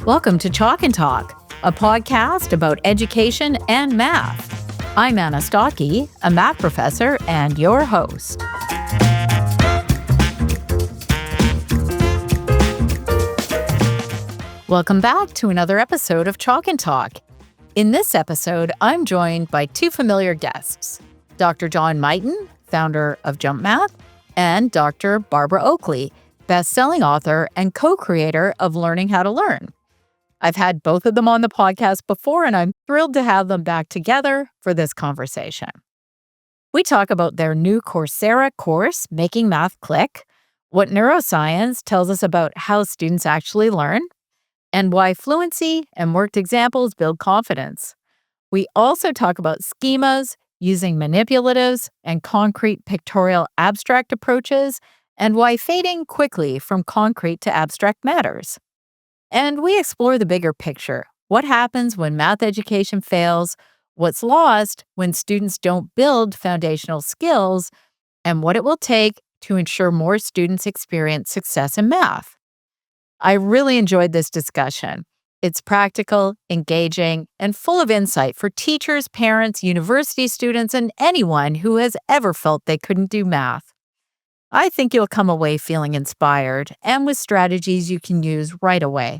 Welcome to Chalk and Talk, a podcast about education and math. I'm Anna Stockey, a math professor and your host. Welcome back to another episode of Chalk and Talk. In this episode, I'm joined by two familiar guests, Dr. John Mighton, founder of Jump Math, and Dr. Barbara Oakley, best-selling author and co-creator of Learning How to Learn. I've had both of them on the podcast before, and I'm thrilled to have them back together for this conversation. We talk about their new Coursera course, Making Math Click, what neuroscience tells us about how students actually learn, and why fluency and worked examples build confidence. We also talk about schemas, using manipulatives and concrete-pictorial-abstract approaches, and why fading quickly from concrete to abstract matters. And we explore the bigger picture. What happens when math education fails? What's lost when students don't build foundational skills? And what it will take to ensure more students experience success in math. I really enjoyed this discussion. It's practical, engaging, and full of insight for teachers, parents, university students, and anyone who has ever felt they couldn't do math. I think you'll come away feeling inspired and with strategies you can use right away.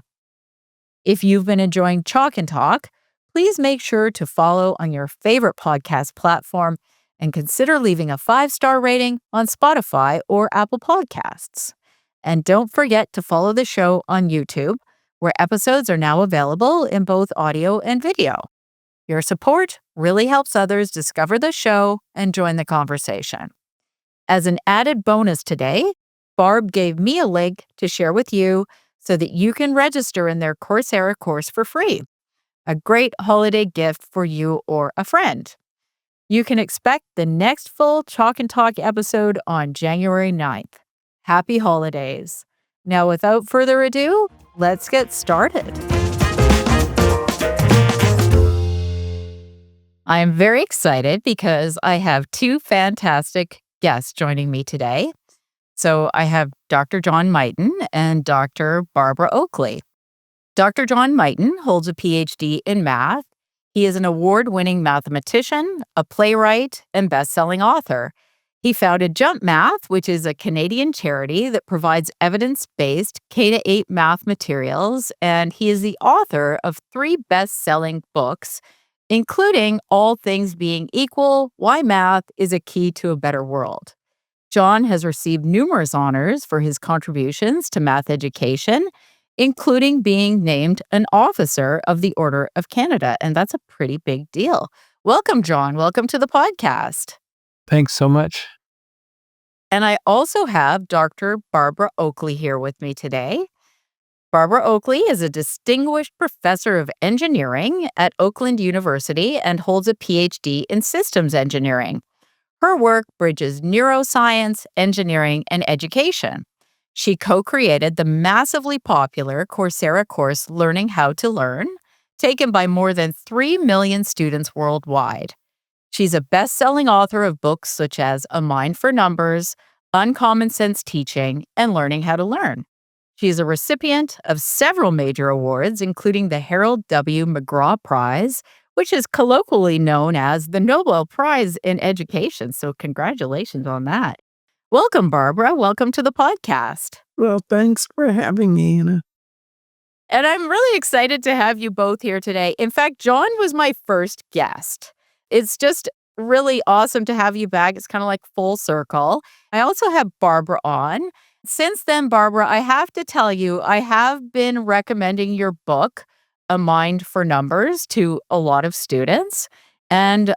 If you've been enjoying Chalk and Talk, please make sure to follow on your favorite podcast platform and consider leaving a 5-star rating on Spotify or Apple Podcasts. And don't forget to follow the show on YouTube, where episodes are now available in both audio and video. Your support really helps others discover the show and join the conversation. As an added bonus today, Barb gave me a link to share with you so that you can register in their Coursera course for free. A great holiday gift for you or a friend. You can expect the next full Chalk and Talk episode on January 9th. Happy holidays. Now, without further ado, let's get started. I am very excited because I have two fantastic guests joining me today. So I have Dr. John Mighton and Dr. Barbara Oakley. Dr. John Mighton holds a PhD in math. He is an award-winning mathematician, a playwright, and best-selling author. He founded Jump Math, which is a Canadian charity that provides evidence-based K-8 math materials, and he is the author of 3 best-selling books, including All Things Being Equal, Why Math is a Key to a Better World. John has received numerous honors for his contributions to math education, including being named an officer of the Order of Canada, and that's a pretty big deal. Welcome, John. Welcome to the podcast. Thanks so much. And I also have Dr. Barbara Oakley here with me today. Barbara Oakley is a distinguished professor of engineering at Oakland University and holds a PhD in systems engineering. Her work bridges neuroscience, engineering, and education. She co-created the massively popular Coursera course Learning How to Learn, taken by more than 3 million students worldwide. She's a best-selling author of books such as A Mind for Numbers, Uncommon Sense Teaching, and Learning How to Learn. She is a recipient of several major awards, including the Harold W. McGraw Prize, which is colloquially known as the Nobel Prize in Education. So congratulations on that. Welcome, Barbara. Welcome to the podcast. Well, thanks for having me, Anna. And I'm really excited to have you both here today. In fact, John was my first guest. It's just really awesome to have you back. It's kind of like full circle. I also have Barbara on. Since then, Barbara, I have to tell you, I have been recommending your book, A Mind for Numbers, to a lot of students, and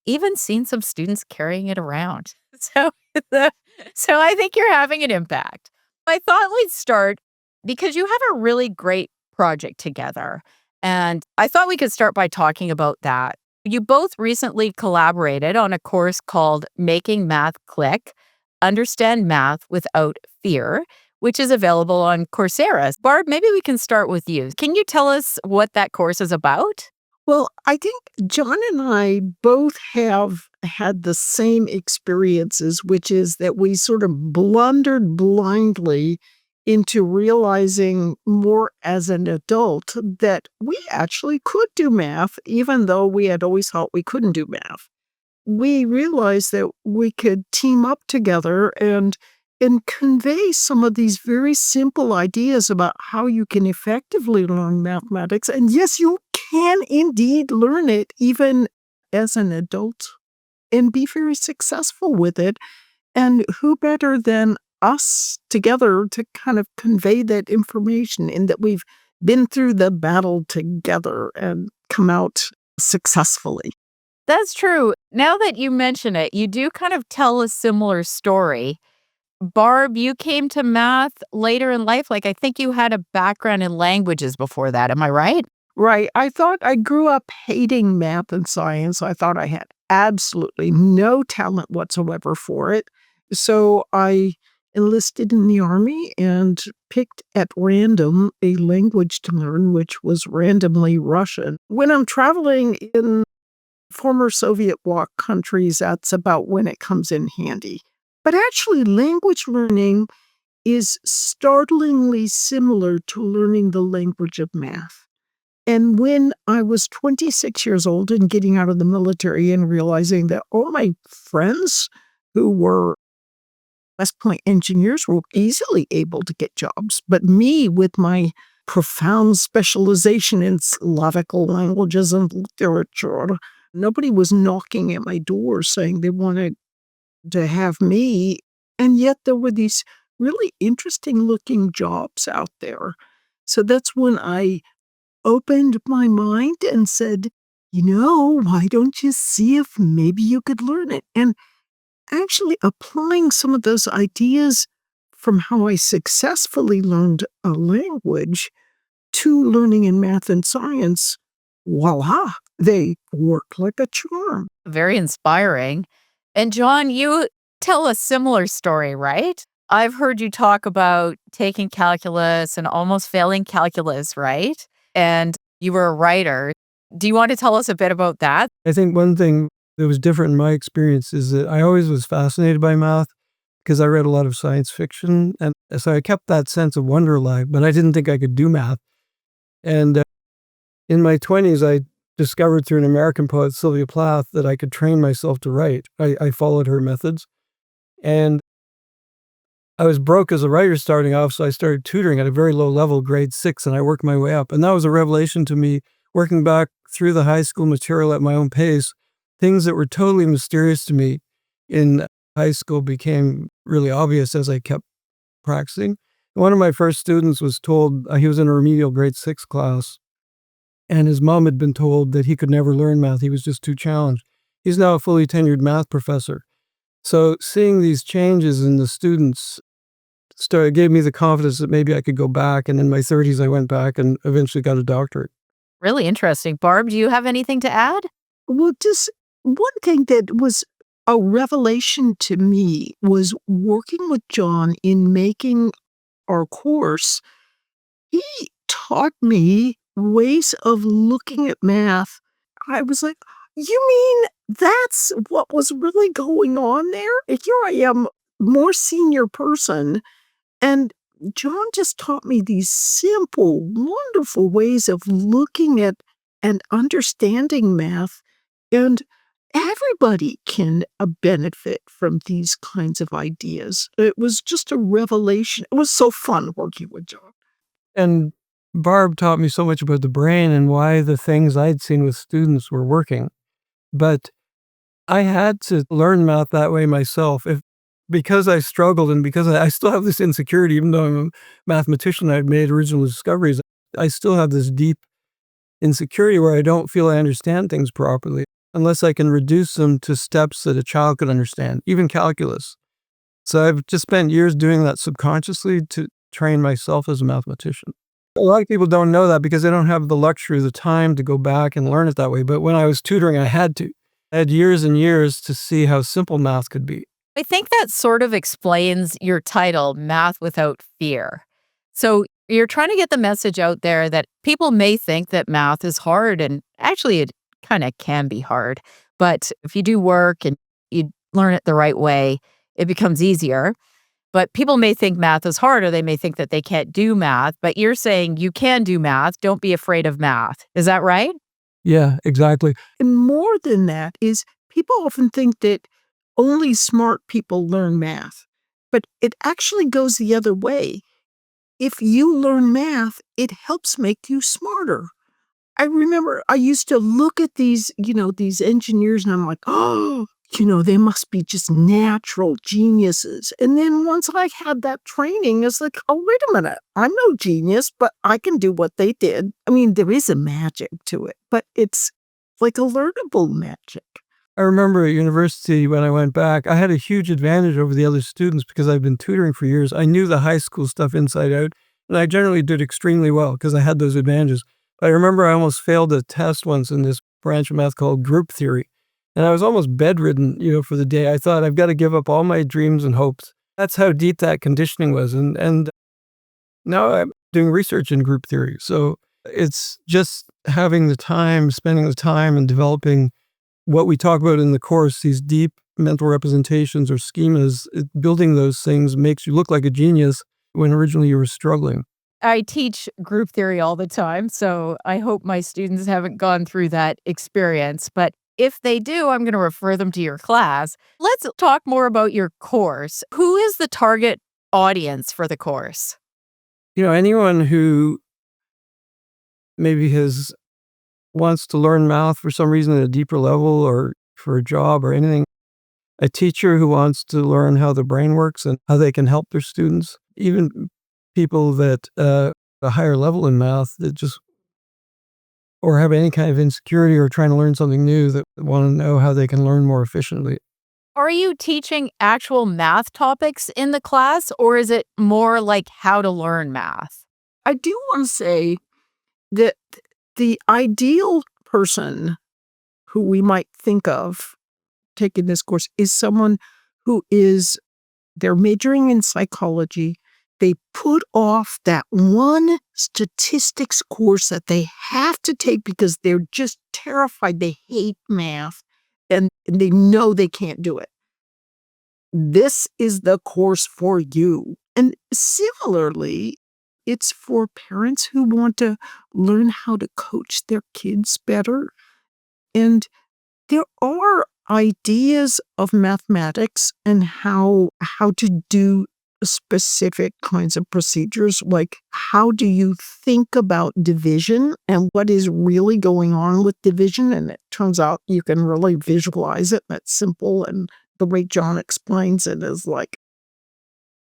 even seen some students carrying it around. So I think you're having an impact. I thought we'd start because you have a really great project together, and I thought we could start by talking about that. You both recently collaborated on a course called Making Math Click, Understand Math Without Fear, which is available on Coursera. Barb, maybe we can start with you. Can you tell us what that course is about? Well, I think John and I both have had the same experiences, which is that we sort of blundered blindly into realizing more as an adult that we actually could do math, even though we had always thought we couldn't do math. We realized that we could team up together and convey some of these very simple ideas about how you can effectively learn mathematics. And yes, you can indeed learn it even as an adult and be very successful with it. And who better than us together to kind of convey that information, in that we've been through the battle together and come out successfully. That's true. Now that you mention it, you do kind of tell a similar story. Barb, you came to math later in life. Like, I think you had a background in languages before that. Am I right? Right. I thought I grew up hating math and science. I thought I had absolutely no talent whatsoever for it. So I enlisted in the Army and picked at random a language to learn, which was randomly Russian. When I'm traveling in former Soviet bloc countries, that's about when it comes in handy. But actually, language learning is startlingly similar to learning the language of math. And when I was 26 years old and getting out of the military and realizing that all my friends who were West Point engineers were easily able to get jobs, but me, with my profound specialization in Slavical languages and literature, nobody was knocking at my door saying they wanted to have me. And yet there were these really interesting looking jobs out there. So that's when I opened my mind and said, why don't you see if maybe you could learn it? And actually applying some of those ideas from how I successfully learned a language to learning in math and science, voila, they work like a charm. Very inspiring. And John, you tell a similar story, right? I've heard you talk about taking calculus and almost failing calculus, right? And you were a writer. Do you want to tell us a bit about that? I think one thing that was different in my experience is that I always was fascinated by math because I read a lot of science fiction. And so I kept that sense of wonder alive, but I didn't think I could do math. And in my 20s, I discovered through an American poet, Sylvia Plath, that I could train myself to write. I followed her methods. And I was broke as a writer starting off, so I started tutoring at a very low level, grade 6, and I worked my way up. And that was a revelation to me, working back through the high school material at my own pace. Things that were totally mysterious to me in high school became really obvious as I kept practicing. One of my first students was told, he was in a remedial grade 6 class, and his mom had been told that he could never learn math. He was just too challenged. He's now a fully tenured math professor. So seeing these changes in the students gave me the confidence that maybe I could go back. And in my 30s, I went back and eventually got a doctorate. Really interesting. Barb, do you have anything to add? Well, just one thing that was a revelation to me was working with John in making our course. He taught me ways of looking at math. I was like, you mean that's what was really going on there? And here I am, more senior person, and John just taught me these simple, wonderful ways of looking at and understanding math. And everybody can benefit from these kinds of ideas. It was just a revelation. It was so fun working with John. And Barb taught me so much about the brain and why the things I'd seen with students were working. But I had to learn math that way myself. Because I struggled and because I still have this insecurity, even though I'm a mathematician, I've made original discoveries, I still have this deep insecurity where I don't feel I understand things properly unless I can reduce them to steps that a child could understand, even calculus. So I've just spent years doing that subconsciously to train myself as a mathematician. A lot of people don't know that because they don't have the luxury of the time to go back and learn it that way. But when I was tutoring, I had to. I had years and years to see how simple math could be. I think that sort of explains your title, Math Without Fear. So you're trying to get the message out there that people may think that math is hard, and actually it kind of can be hard. But if you do work and you learn it the right way, it becomes easier. But people may think math is hard, or they may think that they can't do math. But you're saying you can do math. Don't be afraid of math. Is that right? Yeah, exactly. And more than that is people often think that only smart people learn math, but it actually goes the other way. If you learn math, it helps make you smarter. I remember I used to look at these engineers and I'm like, oh, they must be just natural geniuses. And then once I had that training, it's like, oh, wait a minute. I'm no genius, but I can do what they did. I mean, there is a magic to it, but it's like a learnable magic. I remember at university when I went back, I had a huge advantage over the other students because I've been tutoring for years. I knew the high school stuff inside out, and I generally did extremely well because I had those advantages. But I remember I almost failed a test once in this branch of math called group theory, and I was almost bedridden, for the day. I thought I've got to give up all my dreams and hopes. That's how deep that conditioning was, and now I'm doing research in group theory. So it's just having the time, spending the time, and developing what we talk about in the course, these deep mental representations or schemas. Building those things makes you look like a genius when originally you were struggling. I teach group theory all the time, so I hope my students haven't gone through that experience. But if they do, I'm going to refer them to your class. Let's talk more about your course. Who is the target audience for the course? Anyone who maybe wants to learn math for some reason at a deeper level or for a job or anything. A teacher who wants to learn how the brain works and how they can help their students. Even people that a higher level in math that just or have any kind of insecurity or trying to learn something new that want to know how they can learn more efficiently. Are you teaching actual math topics in the class, or is it more like how to learn math? I do want to say that the ideal person who we might think of taking this course is someone they're majoring in psychology. They put off that one statistics course that they have to take because they're just terrified. They hate math and they know they can't do it. This is the course for you. And similarly, it's for parents who want to learn how to coach their kids better. And there are ideas of mathematics and how to do specific kinds of procedures, like how do you think about division and what is really going on with division. And it turns out you can really visualize it. That's simple. And the way John explains it is like,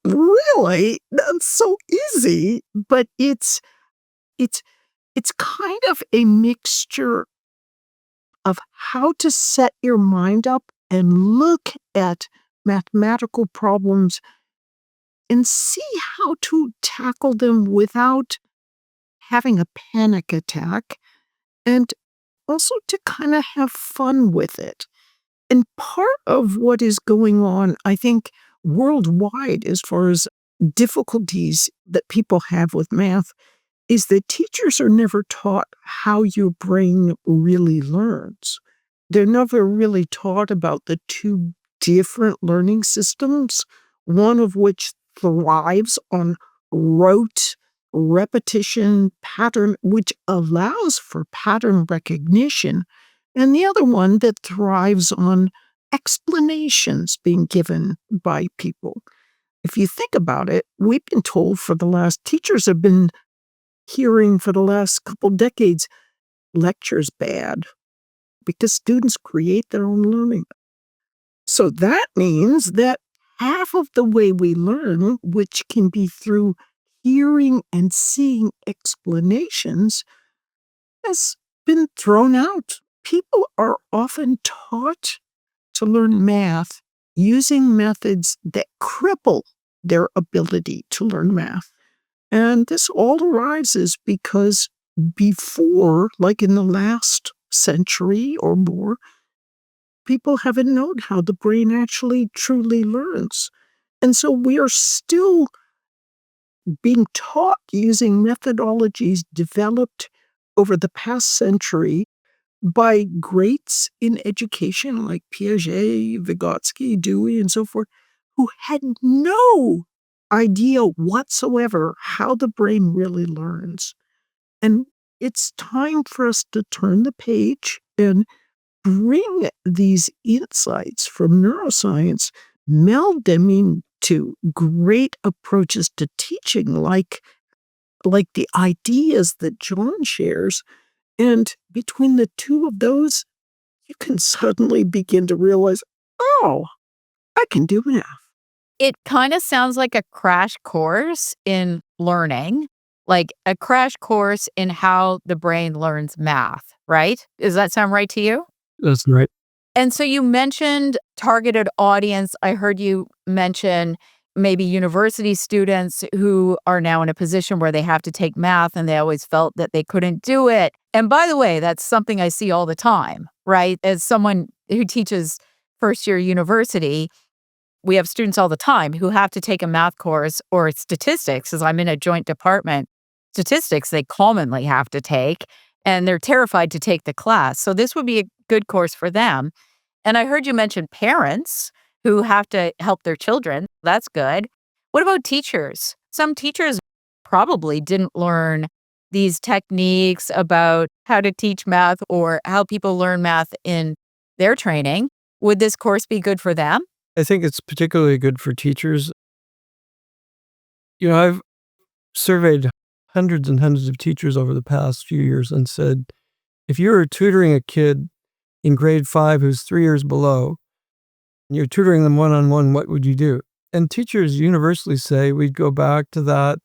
really? That's so easy. But it's kind of a mixture of how to set your mind up and look at mathematical problems and see how to tackle them without having a panic attack, and also to kind of have fun with it. And part of what is going on, I think, worldwide as far as difficulties that people have with math is that teachers are never taught how your brain really learns. They're never really taught about the two different learning systems, one of which thrives on rote repetition pattern, which allows for pattern recognition, and the other one that thrives on explanations being given by people. If you think about it, we've been told teachers have been hearing for the last couple decades, lecture's bad because students create their own learning. So that means that half of the way we learn, which can be through hearing and seeing explanations, has been thrown out. People are often taught to learn math using methods that cripple their ability to learn math. And this all arises because before, like in the last century or more, people haven't known how the brain actually truly learns. And so we are still being taught using methodologies developed over the past century by greats in education like Piaget, Vygotsky, Dewey, and so forth, who had no idea whatsoever how the brain really learns. And it's time for us to turn the page and bring these insights from neuroscience, meld them into great approaches to teaching, like the ideas that John shares. And between the two of those, you can suddenly begin to realize, oh, I can do math. It kind of sounds like a crash course in learning, like a crash course in how the brain learns math, right? Does that sound right to you? That's right. And so you mentioned targeted audience. I heard you mention maybe university students who are now in a position where they have to take math and they always felt that they couldn't do it. And by the way, that's something I see all the time, right? As someone who teaches first year university, we have students all the time who have to take a math course or statistics, as I'm in a joint department. Statistics they commonly have to take, and they're terrified to take the class. So this would be a good course for them. And I heard you mention parents who have to help their children. That's good. What about teachers? Some teachers probably didn't learn these techniques about how to teach math or how people learn math in their training. Would this course be good for them? I think it's particularly good for teachers. I've surveyed hundreds and hundreds of teachers over the past few years and said, if you're tutoring a kid in grade 5 who's 3 years below, and you're tutoring them one-on-one, what would you do? And teachers universally say we'd go back to that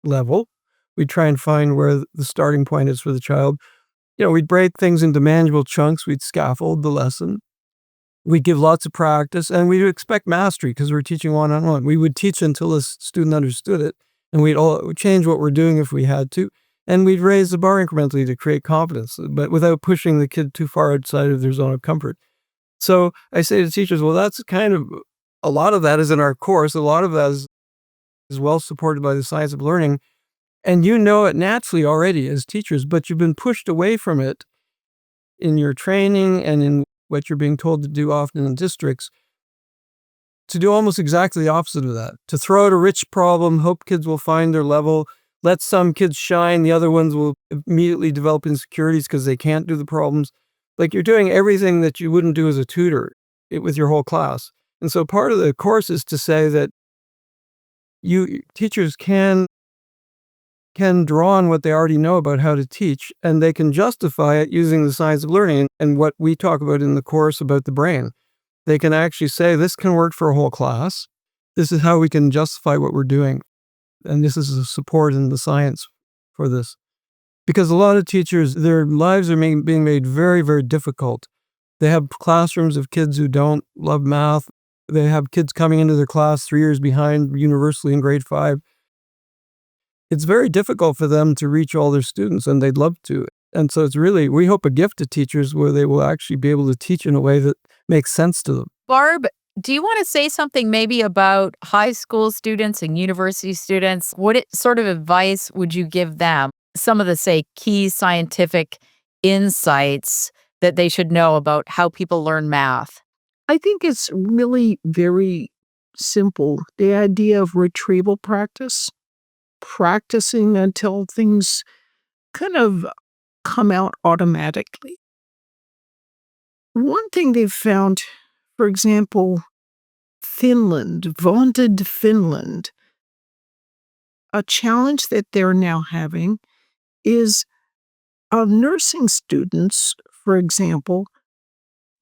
level. We'd try and find where the starting point is for the child. We'd break things into manageable chunks. We'd scaffold the lesson. We'd give lots of practice, and we'd expect mastery because we're teaching one-on-one. We would teach until the student understood it, and we'd change what we're doing if we had to, and we'd raise the bar incrementally to create confidence, but without pushing the kid too far outside of their zone of comfort. So I say to teachers, well, that's kind of, a lot of that is in our course. A lot of that is well supported by the science of learning, and you know it naturally already as teachers, but you've been pushed away from it in your training and in what you're being told to do often in districts, to do almost exactly the opposite of that. To throw out a rich problem, hope kids will find their level, let some kids shine, the other ones will immediately develop insecurities because they can't do the problems. Like, you're doing everything that you wouldn't do as a tutor with your whole class. And so part of the course is to say that teachers can draw on what they already know about how to teach, and they can justify it using the science of learning and what we talk about in the course about the brain. They can actually say, this can work for a whole class. This is how we can justify what we're doing. And this is the support in the science for this. Because a lot of teachers, their lives are being made very, very difficult. They have classrooms of kids who don't love math. They have kids coming into their class 3 years behind universally in grade 5. It's very difficult for them to reach all their students, and they'd love to. And so it's really, we hope, a gift to teachers where they will actually be able to teach in a way that makes sense to them. Barb, do you want to say something maybe about high school students and university students? What sort of advice would you give them? Some of the, say, key scientific insights that they should know about how people learn math. I think it's really very simple. The idea of retrieval practice, practicing until things kind of come out automatically. One thing they've found, for example, Finland, vaunted Finland, a challenge that they're now having is nursing students, for example,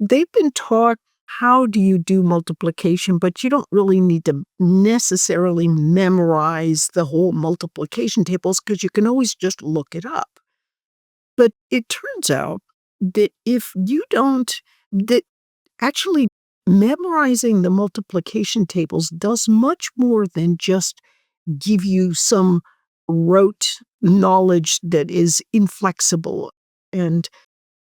they've been taught how do you do multiplication, but you don't really need to necessarily memorize the whole multiplication tables because you can always just look it up. But it turns out that that actually memorizing the multiplication tables does much more than just give you some rote knowledge that is inflexible. And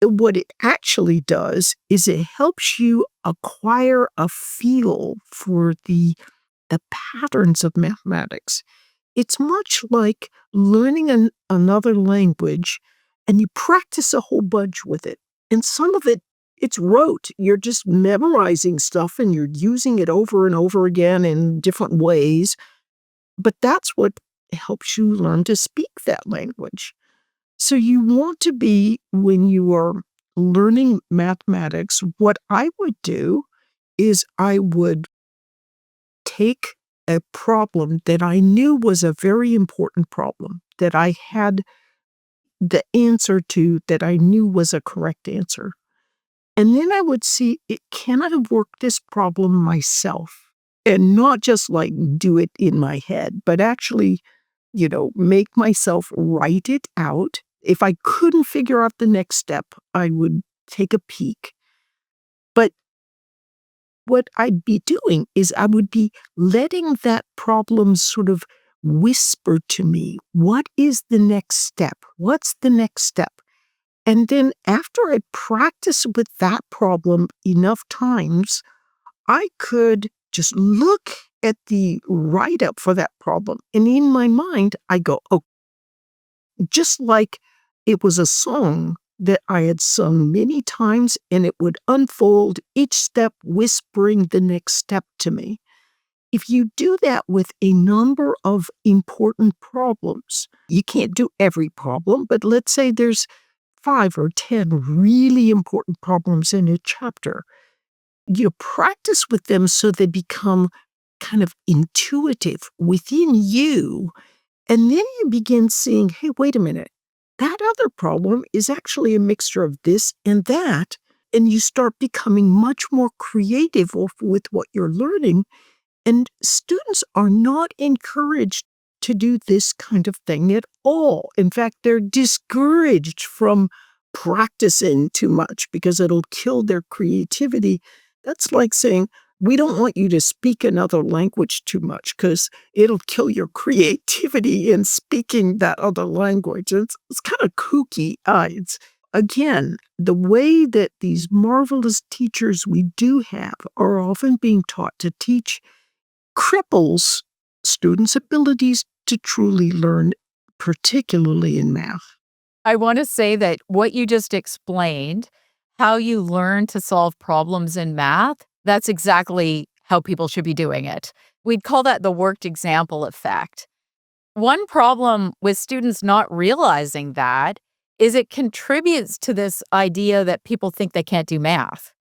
what it actually does is it helps you acquire a feel for the patterns of mathematics. It's much like learning another language, and you practice a whole bunch with it. And some of it's rote. You're just memorizing stuff and you're using it over and over again in different ways. But that's what helps you learn to speak that language. So you want to be, when you are learning mathematics, what I would do is I would take a problem that I knew was a very important problem, that I had the answer to, that I knew was a correct answer. And then I would see, can I work this problem myself? And not just like do it in my head, but actually, make myself write it out. If I couldn't figure out the next step, I would take a peek. But what I'd be doing is I would be letting that problem sort of whisper to me, what is the next step? What's the next step? And then after I practice with that problem enough times, I could just look at the write-up for that problem. And in my mind, I go, oh, just like it was a song that I had sung many times, and it would unfold, each step whispering the next step to me. If you do that with a number of important problems, you can't do every problem, but let's say there's 5 or 10 really important problems in a chapter. You practice with them so they become kind of intuitive within you. And then you begin seeing, hey, wait a minute, that other problem is actually a mixture of this and that. And you start becoming much more creative with what you're learning. And students are not encouraged to do this kind of thing at all. In fact, they're discouraged from practicing too much because it'll kill their creativity. That's like saying, we don't want you to speak another language too much because it'll kill your creativity in speaking that other language. It's kind of kooky. Again, the way that these marvelous teachers we do have are often being taught to teach cripples students' abilities to truly learn, particularly in math. I want to say that what you just explained, how you learn to solve problems in math, that's exactly how people should be doing it. We'd call that the worked example effect. One problem with students not realizing that is it contributes to this idea that people think they can't do math.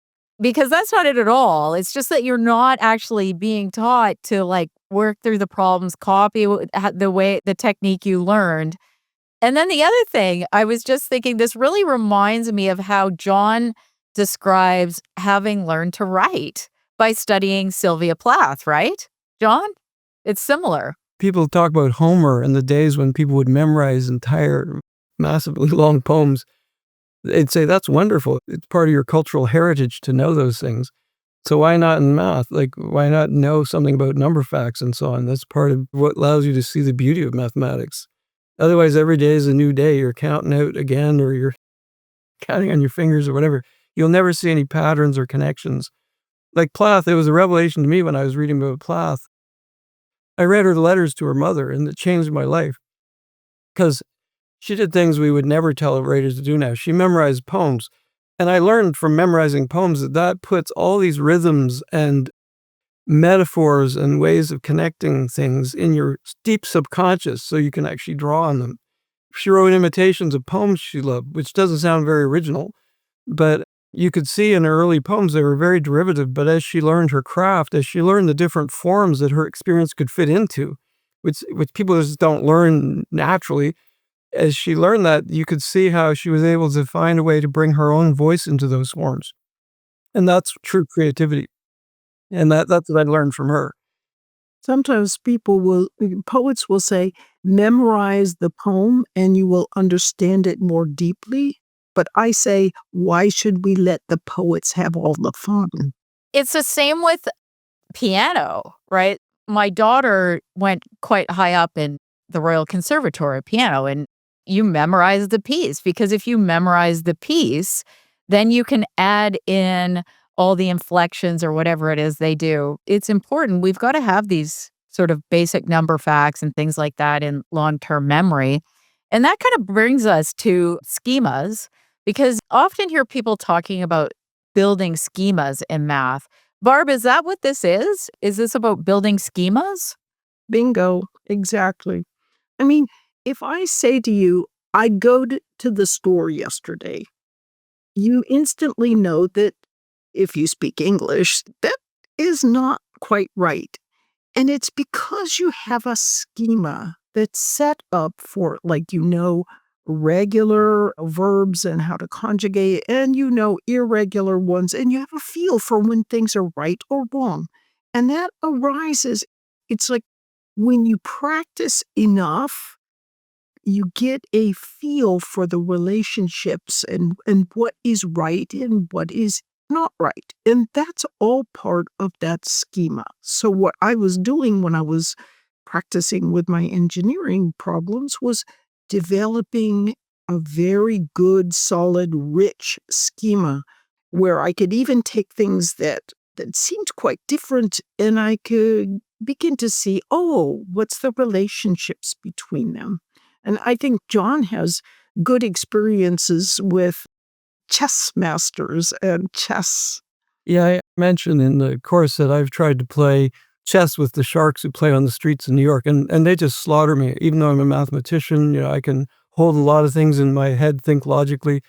Because that's not it at all. It's just that you're not actually being taught to work through the problems, copy the technique you learned. And then the other thing, I was just thinking, this really reminds me of how John describes having learned to write by studying Sylvia Plath, right? John? It's similar. People talk about Homer and the days when people would memorize entire, massively long poems. They'd say, that's wonderful. It's part of your cultural heritage to know those things. So why not in math? Why not know something about number facts and so on? That's part of what allows you to see the beauty of mathematics. Otherwise, every day is a new day. You're counting out again, or you're counting on your fingers or whatever. You'll never see any patterns or connections. Like Plath, it was a revelation to me when I was reading about Plath. I read her letters to her mother, and it changed my life. Because she did things we would never tell writers to do now. She memorized poems. And I learned from memorizing poems that puts all these rhythms and metaphors and ways of connecting things in your deep subconscious so you can actually draw on them. She wrote imitations of poems she loved, which doesn't sound very original, but you could see in her early poems they were very derivative. But as she learned her craft, as she learned the different forms that her experience could fit into, which people just don't learn naturally, as she learned that, you could see how she was able to find a way to bring her own voice into those forms. And that's true creativity. And that's what I learned from her. Sometimes poets will say, memorize the poem and you will understand it more deeply. But I say, why should we let the poets have all the fun? It's the same with piano, right? My daughter went quite high up in the Royal Conservatory of Piano, and you memorize the piece, because if you memorize the piece, then you can add in all the inflections or whatever it is they do. It's important. We've got to have these sort of basic number facts and things like that in long-term memory. And that kind of brings us to schemas, because often hear people talking about building schemas in math. Barb, is that what this is? Is this about building schemas? Bingo. Exactly. I mean, if I say to you, I go to the store yesterday, you instantly know that if you speak English, that is not quite right. And it's because you have a schema that's set up for, regular verbs and how to conjugate, and irregular ones, and you have a feel for when things are right or wrong. And that arises, it's like when you practice enough, you get a feel for the relationships and what is right and what is not right. And that's all part of that schema. So what I was doing when I was practicing with my engineering problems was developing a very good, solid, rich schema where I could even take things that seemed quite different and I could begin to see, oh, what's the relationships between them? And I think John has good experiences with chess masters and chess. Yeah, I mentioned in the course that I've tried to play chess with the sharks who play on the streets in New York, and they just slaughter me. Even though I'm a mathematician, I can hold a lot of things in my head, think logically.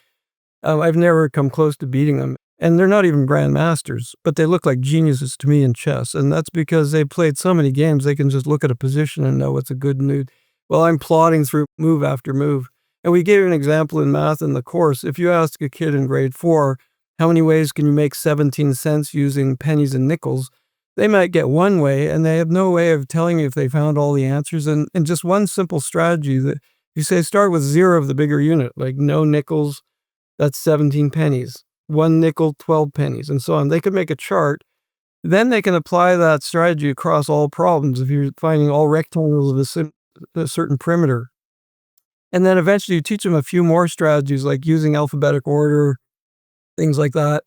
I've never come close to beating them. And they're not even grandmasters, but they look like geniuses to me in chess. And that's because they played so many games, they can just look at a position and know what's a good move. Well, I'm plodding through move after move. And we gave an example in math in the course. If you ask a kid in grade 4, how many ways can you make 17 cents using pennies and nickels? They might get one way, and they have no way of telling you if they found all the answers. And just one simple strategy that you say start with 0 of the bigger unit, like no nickels, that's 17 pennies. 1 nickel, 12 pennies, and so on. They could make a chart. Then they can apply that strategy across all problems if you're finding all rectangles of a certain perimeter. And then eventually you teach them a few more strategies like using alphabetic order, things like that.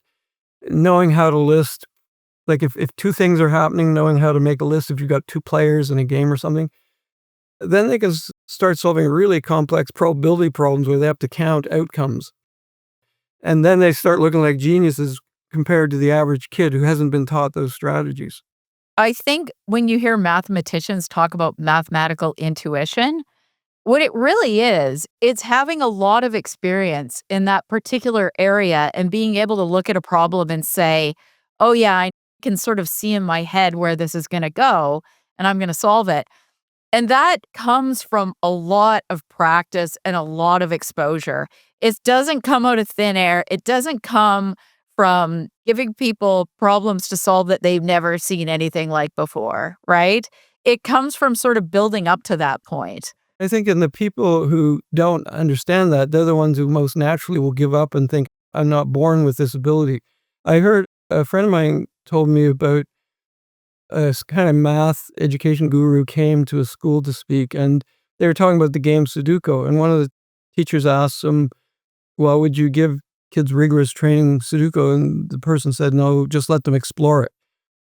Knowing how to list, like if 2 things are happening, knowing how to make a list if you've got 2 players in a game or something. Then they can start solving really complex probability problems where they have to count outcomes. And then they start looking like geniuses compared to the average kid who hasn't been taught those strategies. I think when you hear mathematicians talk about mathematical intuition, what it really is, it's having a lot of experience in that particular area and being able to look at a problem and say, oh, yeah, I can sort of see in my head where this is going to go and I'm going to solve it. And that comes from a lot of practice and a lot of exposure. It doesn't come out of thin air. It doesn't come from giving people problems to solve that they've never seen anything like before, right? It comes from sort of building up to that point. I think in the people who don't understand that, they're the ones who most naturally will give up and think, I'm not born with this ability. I heard a friend of mine told me about a kind of math education guru came to a school to speak, and they were talking about the game Sudoku. And one of the teachers asked him, well, would you give kids rigorous training Sudoku? And the person said, no, just let them explore it.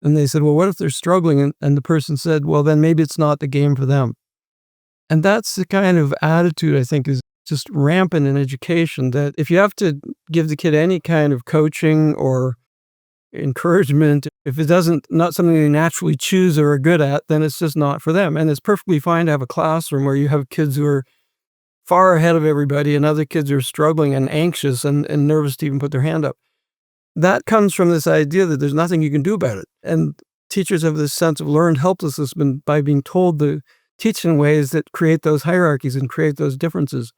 And they said, well, what if they're struggling? And the person said, well, then maybe it's not the game for them. And that's the kind of attitude I think is just rampant in education, that if you have to give the kid any kind of coaching or encouragement, if it doesn't, not something they naturally choose or are good at, then it's just not for them. And it's perfectly fine to have a classroom where you have kids who are far ahead of everybody and other kids who are struggling and anxious and nervous to even put their hand up. That comes from this idea that there's nothing you can do about it. And teachers have this sense of learned helplessness by being told to teach in ways that create those hierarchies and create those differences.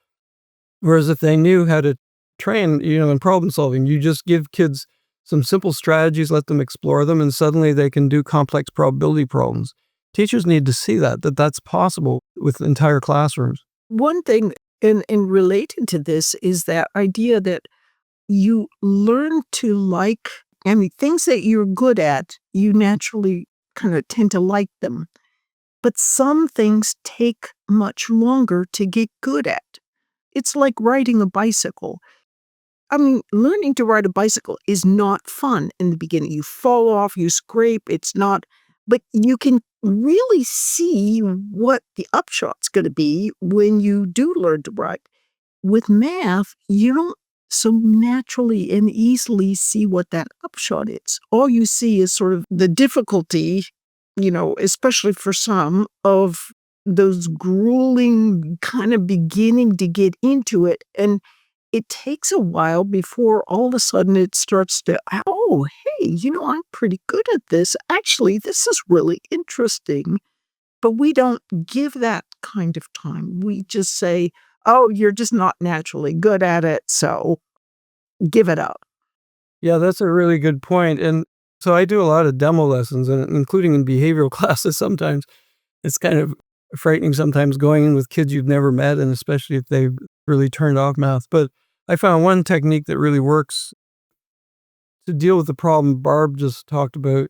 Whereas if they knew how to train, in problem solving, you just give kids some simple strategies, let them explore them, and suddenly they can do complex probability problems. Teachers need to see that's possible with entire classrooms. One thing in related to this is that idea that you learn to like, things that you're good at, you naturally kind of tend to like them. But some things take much longer to get good at. It's like riding a bicycle. Learning to ride a bicycle is not fun in the beginning. You fall off, you scrape, it's not, but you can really see what the upshot's going to be when you do learn to ride. With math, you don't so naturally and easily see what that upshot is. All you see is sort of the difficulty especially for some, of those grueling kind of beginning to get into it. And it takes a while before all of a sudden it starts to, oh, hey, I'm pretty good at this. Actually, this is really interesting. But we don't give that kind of time. We just say, oh, you're just not naturally good at it, so give it up. Yeah, that's a really good point. And so I do a lot of demo lessons, and including in behavioral classes sometimes. It's kind of frightening sometimes going in with kids you've never met, and especially if they've really turned off math. But I found one technique that really works to deal with the problem Barb just talked about.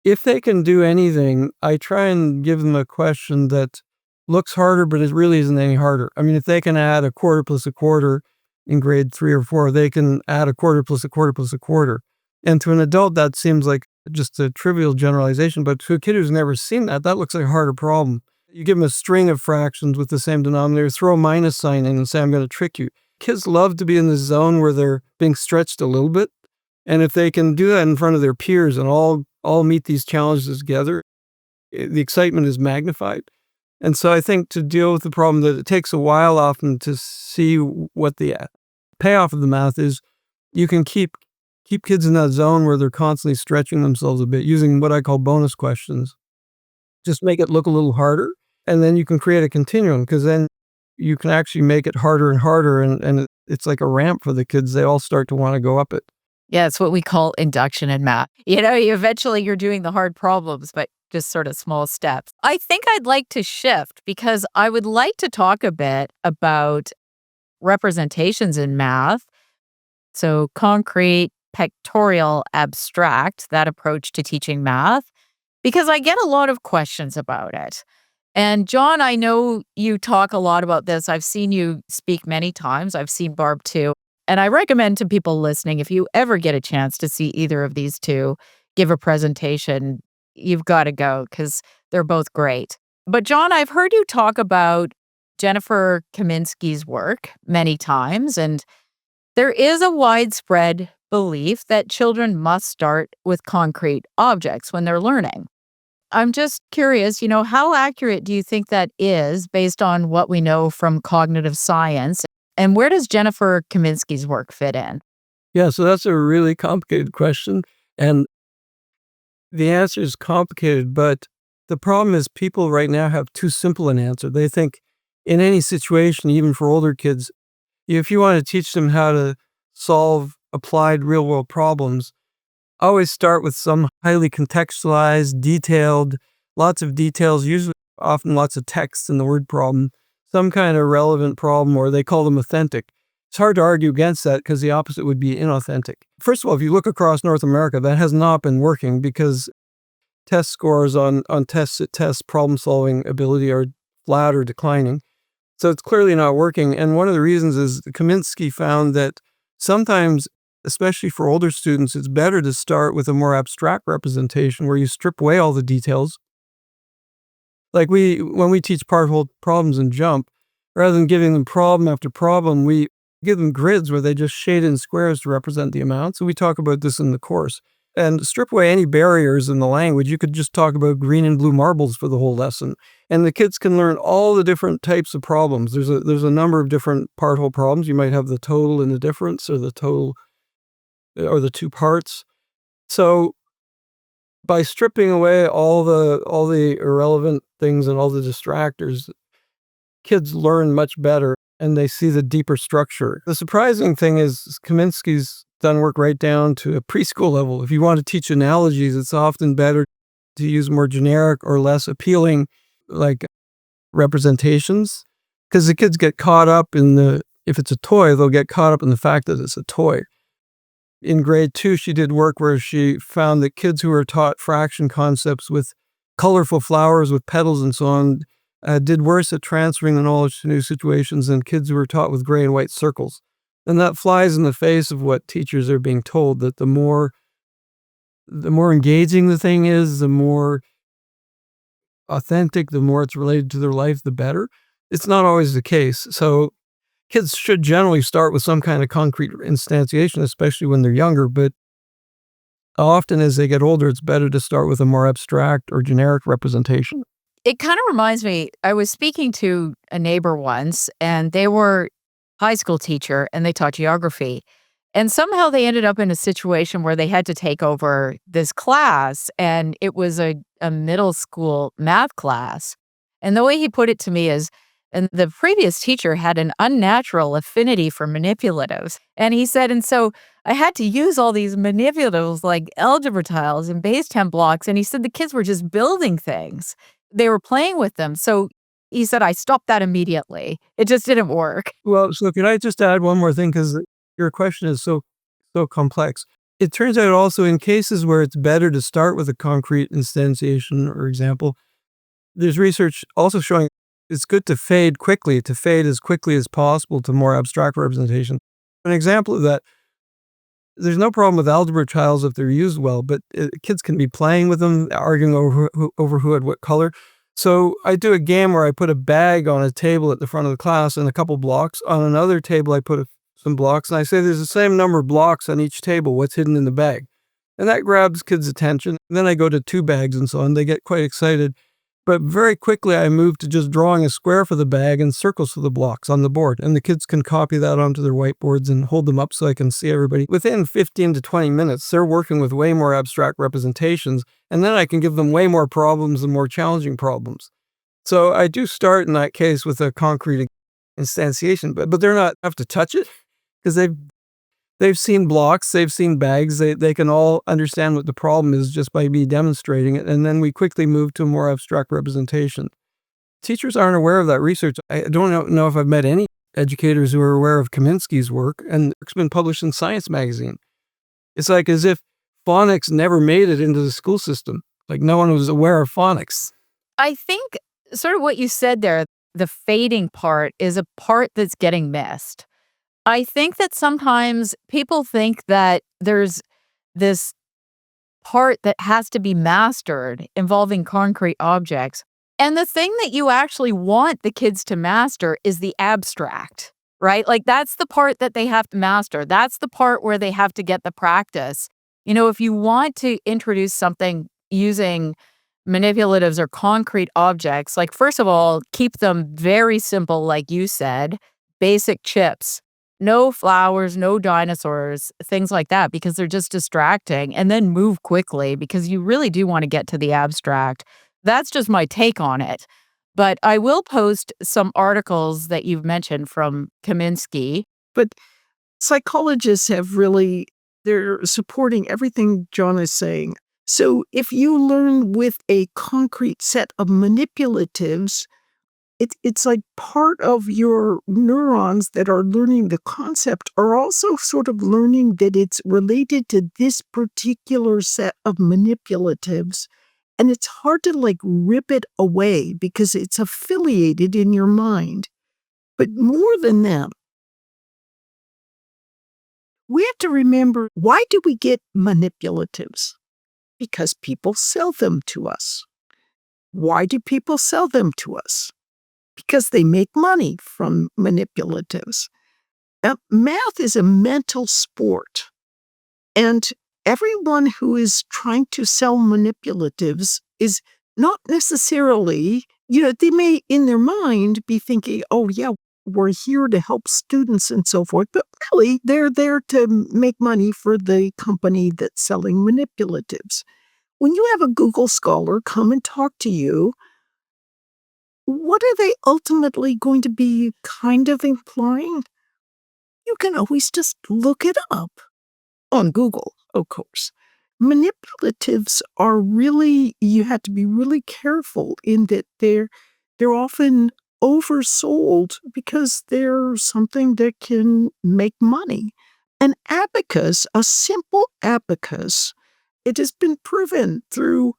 If they can do anything, I try and give them a question that looks harder, but it really isn't any harder. I mean, if they can add a quarter plus a quarter in grade 3 or 4, they can add a quarter plus a quarter plus a quarter. And to an adult, that seems like just a trivial generalization, but to a kid who's never seen that, that looks like a harder problem. You give them a string of fractions with the same denominator, throw a minus sign in and say, I'm going to trick you. Kids love to be in the zone where they're being stretched a little bit. And if they can do that in front of their peers and all meet these challenges together, the excitement is magnified. And so I think to deal with the problem that it takes a while often to see what the payoff of the math is, you can keep kids in that zone where they're constantly stretching themselves a bit using what I call bonus questions. Just make it look a little harder, and then you can create a continuum, because then you can actually make it harder and harder, and it's like a ramp for the kids. They all start to want to go up it. Yeah, it's what we call induction in math. Eventually you're doing the hard problems, but just sort of small steps. I think I'd like to shift because I would like to talk a bit about representations in math. So concrete-pictorial-abstract, that approach to teaching math, because I get a lot of questions about it. And John, I know you talk a lot about this. I've seen you speak many times. I've seen Barb too. And I recommend to people listening, if you ever get a chance to see either of these two give a presentation, you've got to go because they're both great. But John, I've heard you talk about Jennifer Kaminsky's work many times, and there is a widespread belief that children must start with concrete objects when they're learning. I'm just curious, how accurate do you think that is based on what we know from cognitive science? And where does Jennifer Kaminsky's work fit in? Yeah, so that's a really complicated question. And the answer is complicated, but the problem is people right now have too simple an answer. They think in any situation, even for older kids, if you want to teach them how to solve applied real world problems, always start with some highly contextualized, detailed, lots of details, usually often lots of text in the word problem, some kind of relevant problem, or they call them authentic. It's hard to argue against that because the opposite would be inauthentic. First of all, if you look across North America, that has not been working because test scores on test problem-solving ability are flat or declining. So it's clearly not working. And one of the reasons is Kaminsky found that sometimes, especially for older students, it's better to start with a more abstract representation where you strip away all the details. Like when we teach part-whole problems in JUMP, rather than giving them problem after problem, we give them grids where they just shade in squares to represent the amounts. And we talk about this in the course. And strip away any barriers in the language. You could just talk about green and blue marbles for the whole lesson. And the kids can learn all the different types of problems. There's a number of different part-whole problems. You might have the total and the difference, or the total or the two parts. So by stripping away all the irrelevant things and all the distractors, kids learn much better and they see the deeper structure. The surprising thing is Kaminsky's done work right down to a preschool level. If you want to teach analogies, it's often better to use more generic or less appealing like representations, because the kids get caught up if it's a toy, they'll get caught up in the fact that it's a toy. In grade 2, she did work where she found that kids who were taught fraction concepts with colorful flowers with petals and so on did worse at transferring the knowledge to new situations than kids who were taught with gray and white circles. And that flies in the face of what teachers are being told, that the more engaging the thing is, the more authentic, the more it's related to their life, the better. It's not always the case. So kids should generally start with some kind of concrete instantiation, especially when they're younger. But often as they get older, it's better to start with a more abstract or generic representation. It kind of reminds me, I was speaking to a neighbor once, and they were high school teacher, and they taught geography. And somehow they ended up in a situation where they had to take over this class, and it was a middle school math class. And the way he put it to me is, and the previous teacher had an unnatural affinity for manipulatives. And he said, and so I had to use all these manipulatives like algebra tiles and base 10 blocks. And he said the kids were just building things. They were playing with them. So he said, I stopped that immediately. It just didn't work. Well, so can I just add one more thing? Because your question is so complex. It turns out also in cases where it's better to start with a concrete instantiation or example, there's research also showing it's good to fade quickly, to fade as quickly as possible to more abstract representation. An example of that, there's no problem with algebra tiles if they're used well, but kids can be playing with them, arguing over who had what color. So I do a game where I put a bag on a table at the front of the class and a couple blocks. On another table, I put some blocks, and I say there's the same number of blocks on each table. What's hidden in the bag? And that grabs kids' attention. And then I go to 2 bags and so on. They get quite excited. But very quickly, I move to just drawing a square for the bag and circles for the blocks on the board. And the kids can copy that onto their whiteboards and hold them up so I can see everybody. Within 15 to 20 minutes, they're working with way more abstract representations. And then I can give them way more problems and more challenging problems. So I do start in that case with a concrete instantiation, but they're not have to touch it because they've seen blocks, they've seen bags, they can all understand what the problem is just by me demonstrating it, and then we quickly move to a more abstract representation. Teachers aren't aware of that research. I don't know if I've met any educators who are aware of Kaminsky's work, and it's been published in Science magazine. It's like as if phonics never made it into the school system, like no one was aware of phonics. I think sort of what you said there, the fading part is a part that's getting missed. I think that sometimes people think that there's this part that has to be mastered involving concrete objects. And the thing that you actually want the kids to master is the abstract, right? Like that's the part that they have to master. That's the part where they have to get the practice. You know, if you want to introduce something using manipulatives or concrete objects, like first of all, keep them very simple, like you said, basic chips. No flowers, no dinosaurs, things like that, because they're just distracting, and then move quickly because you really do want to get to the abstract. That's just my take on it. But I will post some articles that you've mentioned from Kaminsky. But psychologists they're supporting everything John is saying. So if you learn with a concrete set of manipulatives, it's like part of your neurons that are learning the concept are also sort of learning that it's related to this particular set of manipulatives. And it's hard to like rip it away because it's affiliated in your mind. But more than that, we have to remember, why do we get manipulatives? Because people sell them to us. Why do people sell them to us? Because they make money from manipulatives. Math is a mental sport. And everyone who is trying to sell manipulatives is not necessarily, they may in their mind be thinking, oh yeah, we're here to help students and so forth. But really, they're there to make money for the company that's selling manipulatives. When you have a Google scholar come and talk to you, what are they ultimately going to be kind of implying? You can always just look it up on Google, of course. Manipulatives are really, you have to be really careful in that they're often oversold because they're something that can make money. An abacus, a simple abacus, it has been proven through,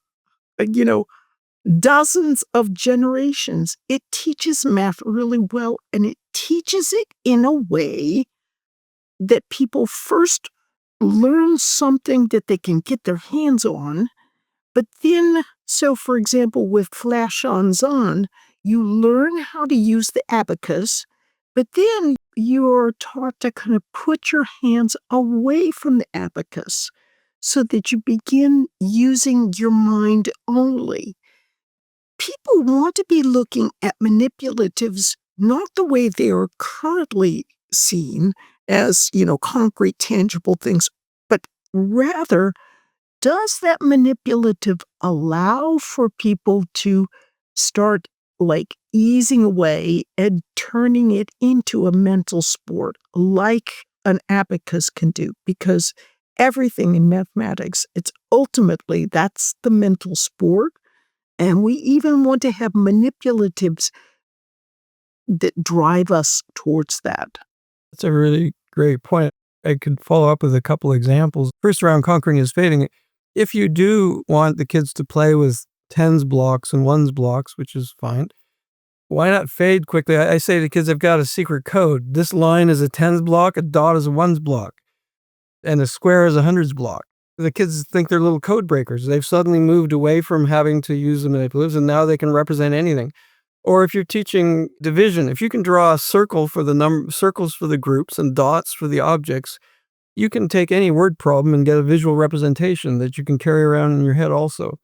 dozens of generations. It teaches math really well, and it teaches it in a way that people first learn something that they can get their hands on, but then, so for example, with flash-ons-on, you learn how to use the abacus, but then you're taught to kind of put your hands away from the abacus so that you begin using your mind only. People want to be looking at manipulatives not the way they are currently seen as, concrete, tangible things, but rather, does that manipulative allow for people to start easing away and turning it into a mental sport like an abacus can do? Because everything in mathematics, that's the mental sport. And we even want to have manipulatives that drive us towards that. That's a really great point. I could follow up with a couple examples. First, around conquering is fading. If you do want the kids to play with tens blocks and ones blocks, which is fine, why not fade quickly? I say to kids, I've got a secret code. This line is a tens block, a dot is a ones block, and a square is a hundreds block. The kids think they're little code breakers. They've suddenly moved away from having to use the manipulatives, and now they can represent anything. Or if you're teaching division, if you can draw a circle for the circles for the groups and dots for the objects, you can take any word problem and get a visual representation that you can carry around in your head also.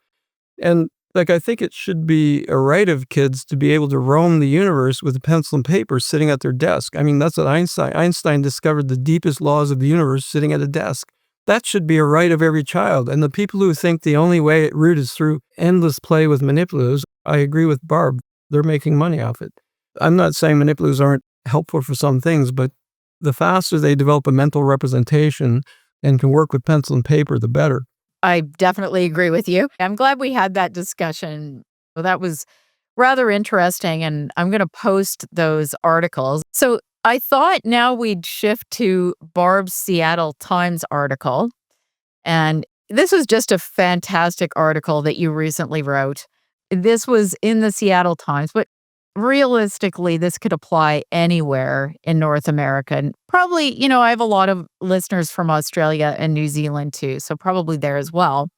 And I think it should be a right of kids to be able to roam the universe with a pencil and paper sitting at their desk. I mean, that's what Einstein discovered the deepest laws of the universe sitting at a desk. That should be a right of every child. And the people who think the only route is through endless play with manipulatives, I agree with Barb. They're making money off it. I'm not saying manipulatives aren't helpful for some things, but the faster they develop a mental representation and can work with pencil and paper, the better. I definitely agree with you. I'm glad we had that discussion. Well, that was rather interesting, and I'm going to post those articles. So I thought now we'd shift to Barb's Seattle Times article. And this was just a fantastic article that you recently wrote. This was in the Seattle Times, but realistically, this could apply anywhere in North America. And probably, I have a lot of listeners from Australia and New Zealand too, so probably there as well.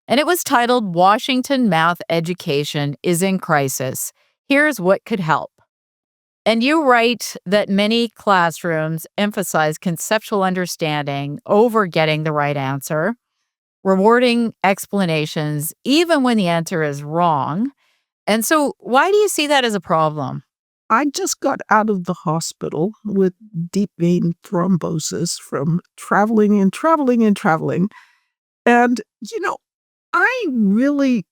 And it was titled, "Washington Math Education is in Crisis. Here's what could help." And you write that many classrooms emphasize conceptual understanding over getting the right answer, rewarding explanations even when the answer is wrong. And so why do you see that as a problem? I just got out of the hospital with deep vein thrombosis from traveling and traveling and traveling. And, I really,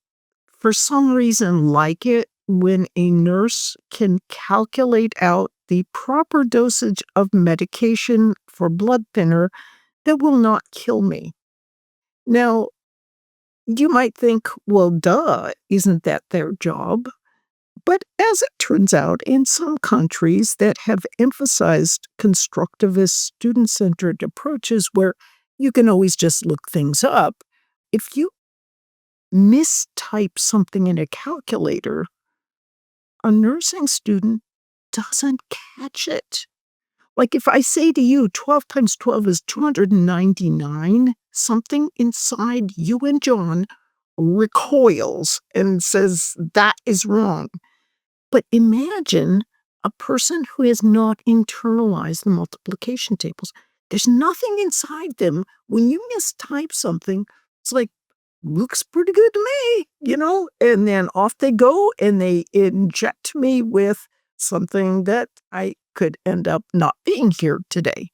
for some reason, like it when a nurse can calculate out the proper dosage of medication for blood thinner that will not kill me. Now, you might think, well, duh, isn't that their job? But as it turns out, in some countries that have emphasized constructivist, student-centered approaches where you can always just look things up, if you mistype something in a calculator, a nursing student doesn't catch it. Like if I say to you 12 times 12 is 299, something inside you and John recoils and says that is wrong. But imagine a person who has not internalized the multiplication tables. There's nothing inside them. When you mistype something, it's like, looks pretty good to me, and then off they go and they inject me with something that I could end up not being here today.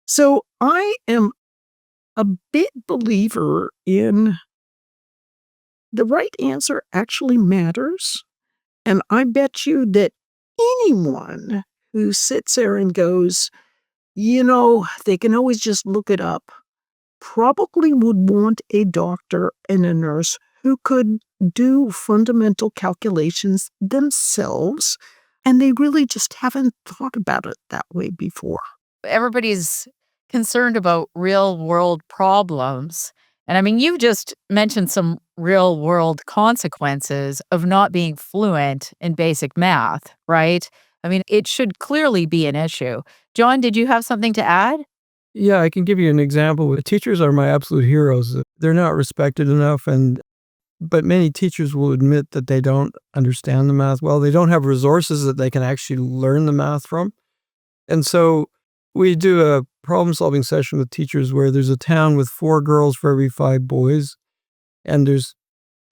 So I am a big believer in the right answer actually matters. And I bet you that anyone who sits there and goes, they can always just look it up, probably would want a doctor and a nurse who could do fundamental calculations themselves. And they really just haven't thought about it that way before. Everybody's concerned about real world problems. And I mean, you just mentioned some real world consequences of not being fluent in basic math, right? I mean, it should clearly be an issue. John, did you have something to add? Yeah, I can give you an example. Teachers are my absolute heroes. They're not respected enough, but many teachers will admit that they don't understand the math well. They don't have resources that they can actually learn the math from. And so we do a problem-solving session with teachers where there's a town with 4 girls for every 5 boys, and there's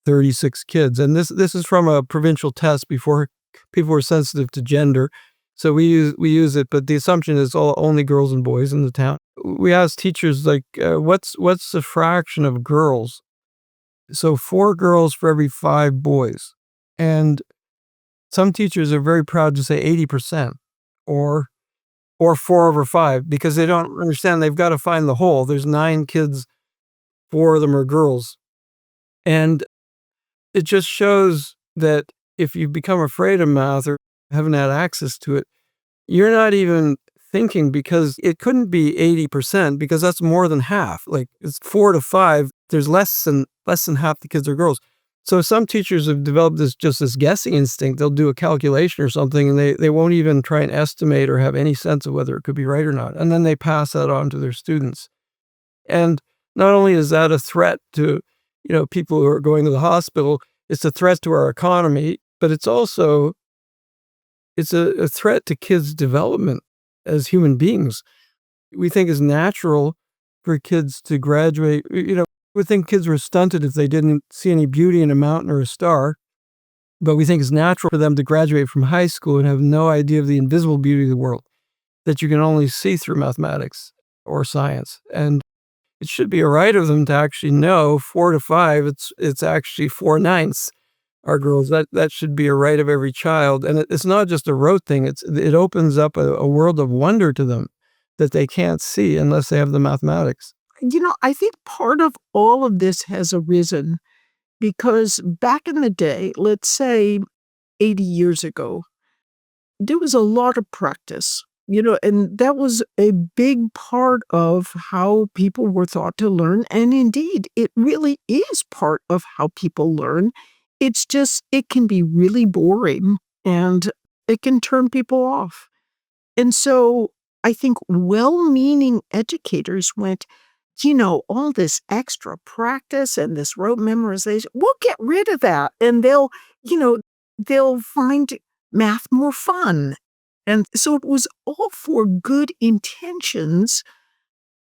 36 kids. And this is from a provincial test before people were sensitive to gender. So we use it, but the assumption is only girls and boys in the town. We asked teachers, like, what's the fraction of girls? So 4 girls for every 5 boys. And some teachers are very proud to say 80% or 4/5 because they don't understand they've got to find the whole. There's 9 kids, 4 of them are girls. And it just shows that if you become afraid of math or haven't had access to it, you're not even thinking, because it couldn't be 80% because that's more than half. Like, it's 4 to 5. There's less than half the kids are girls. So some teachers have developed this guessing instinct. They'll do a calculation or something, and they won't even try and estimate or have any sense of whether it could be right or not. And then they pass that on to their students. And not only is that a threat to, people who are going to the hospital, it's a threat to our economy, but it's also, it's a threat to kids' development as human beings. We think it's natural for kids to graduate. We think kids were stunted if they didn't see any beauty in a mountain or a star, but we think it's natural for them to graduate from high school and have no idea of the invisible beauty of the world that you can only see through mathematics or science. And it should be a right of them to actually know 4 to 5, it's actually 4/9 are girls. That should be a right of every child. And it's not just a rote thing. It opens up a world of wonder to them that they can't see unless they have the mathematics. I think part of all of this has arisen because back in the day, let's say 80 years ago, there was a lot of practice, and that was a big part of how people were taught to learn. And indeed, it really is part of how people learn. It's just, it can be really boring and it can turn people off. And so I think well-meaning educators went, all this extra practice and this rote memorization, we'll get rid of that. And they'll find math more fun. And so it was all for good intentions,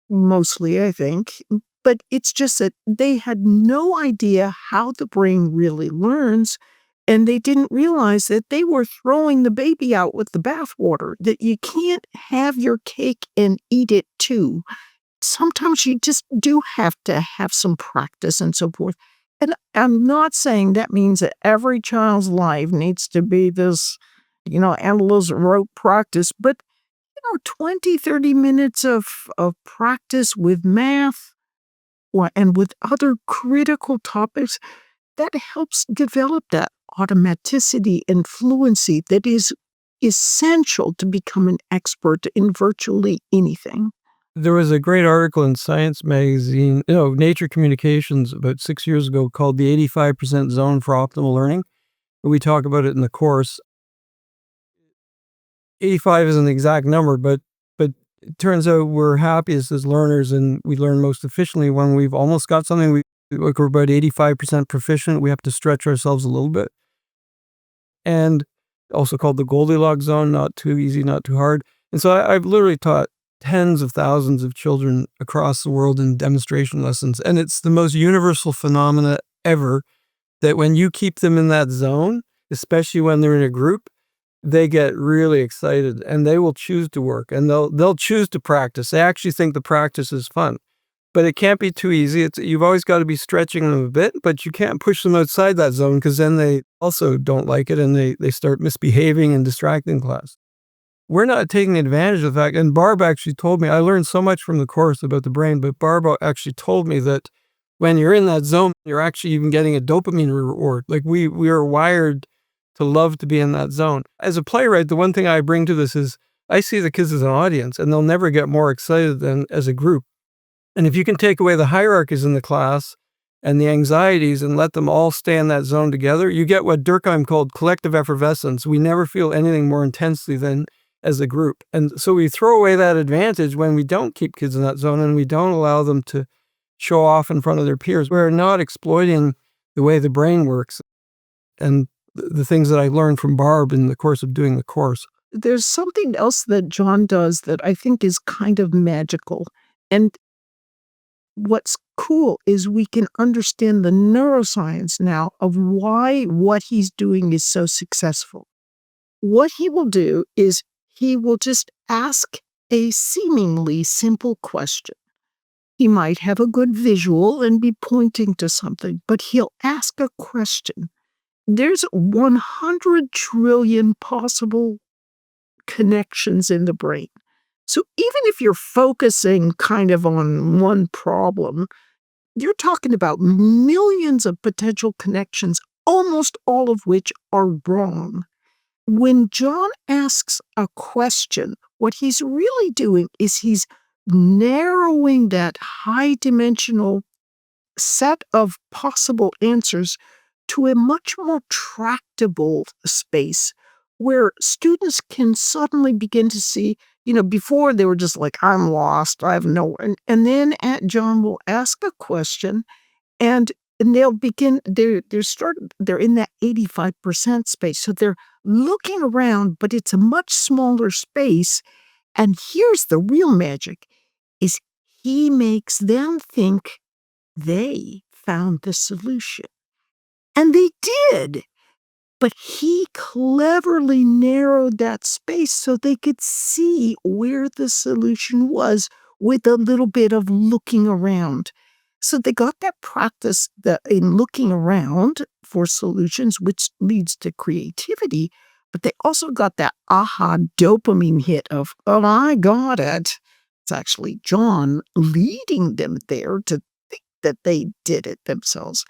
mostly, I think. But it's just that they had no idea how the brain really learns. And they didn't realize that they were throwing the baby out with the bathwater, that you can't have your cake and eat it too. Sometimes you just do have to have some practice and so forth. And I'm not saying that means that every child's life needs to be this, endless rote practice, but 20, 30 minutes of practice with math and with other critical topics, that helps develop that automaticity and fluency that is essential to become an expert in virtually anything. There was a great article in Science magazine, Nature Communications, about 6 years ago called The 85% Zone for Optimal Learning. We talk about it in the course. 85 isn't the exact number, but it turns out we're happiest as learners and we learn most efficiently when we've almost got something. We're about 85% proficient. We have to stretch ourselves a little bit. And also called the Goldilocks zone, not too easy, not too hard. And so I've literally taught tens of thousands of children across the world in demonstration lessons. And it's the most universal phenomena ever that when you keep them in that zone, especially when they're in a group, they get really excited and they will choose to work and they'll choose to practice. They actually think the practice is fun, but it can't be too easy. You've always got to be stretching them a bit, but you can't push them outside that zone because then they also don't like it and they start misbehaving and distracting class. We're not taking advantage of the fact, and Barb actually told me, I learned so much from the course about the brain, but Barb actually told me that when you're in that zone, you're actually even getting a dopamine reward. Like we are wired to love to be in that zone. As a playwright, the one thing I bring to this is I see the kids as an audience and they'll never get more excited than as a group. And if you can take away the hierarchies in the class and the anxieties and let them all stay in that zone together, you get what Durkheim called collective effervescence. We never feel anything more intensely than as a group. And so we throw away that advantage when we don't keep kids in that zone and we don't allow them to show off in front of their peers. We're not exploiting the way the brain works and the things that I learned from Barb in the course of doing the course. there's something else that John does that I think is kind of magical. And what's cool is we can understand the neuroscience now of why what he's doing is so successful. What he will do is he will just ask a seemingly simple question. He might have a good visual and be pointing to something, but he'll ask a question. There's 100 trillion possible connections in the brain. So even if you're focusing kind of on one problem, you're talking about millions of potential connections, almost all of which are wrong. When John asks a question, what he's really doing is he's narrowing that high-dimensional set of possible answers to a much more tractable space where students can suddenly begin to see, before they were just like, I'm lost, I have no, and then John will ask a question and they'll begin, they're in that 85% space. So they're looking around, but it's a much smaller space. And here's the real magic is he makes them think they found the solution. And they did. But he cleverly narrowed that space so they could see where the solution was with a little bit of looking around. So they got that practice in looking around for solutions, which leads to creativity. But they also got that aha dopamine hit of, oh, I got it. It's actually John leading them there to think that they did it themselves.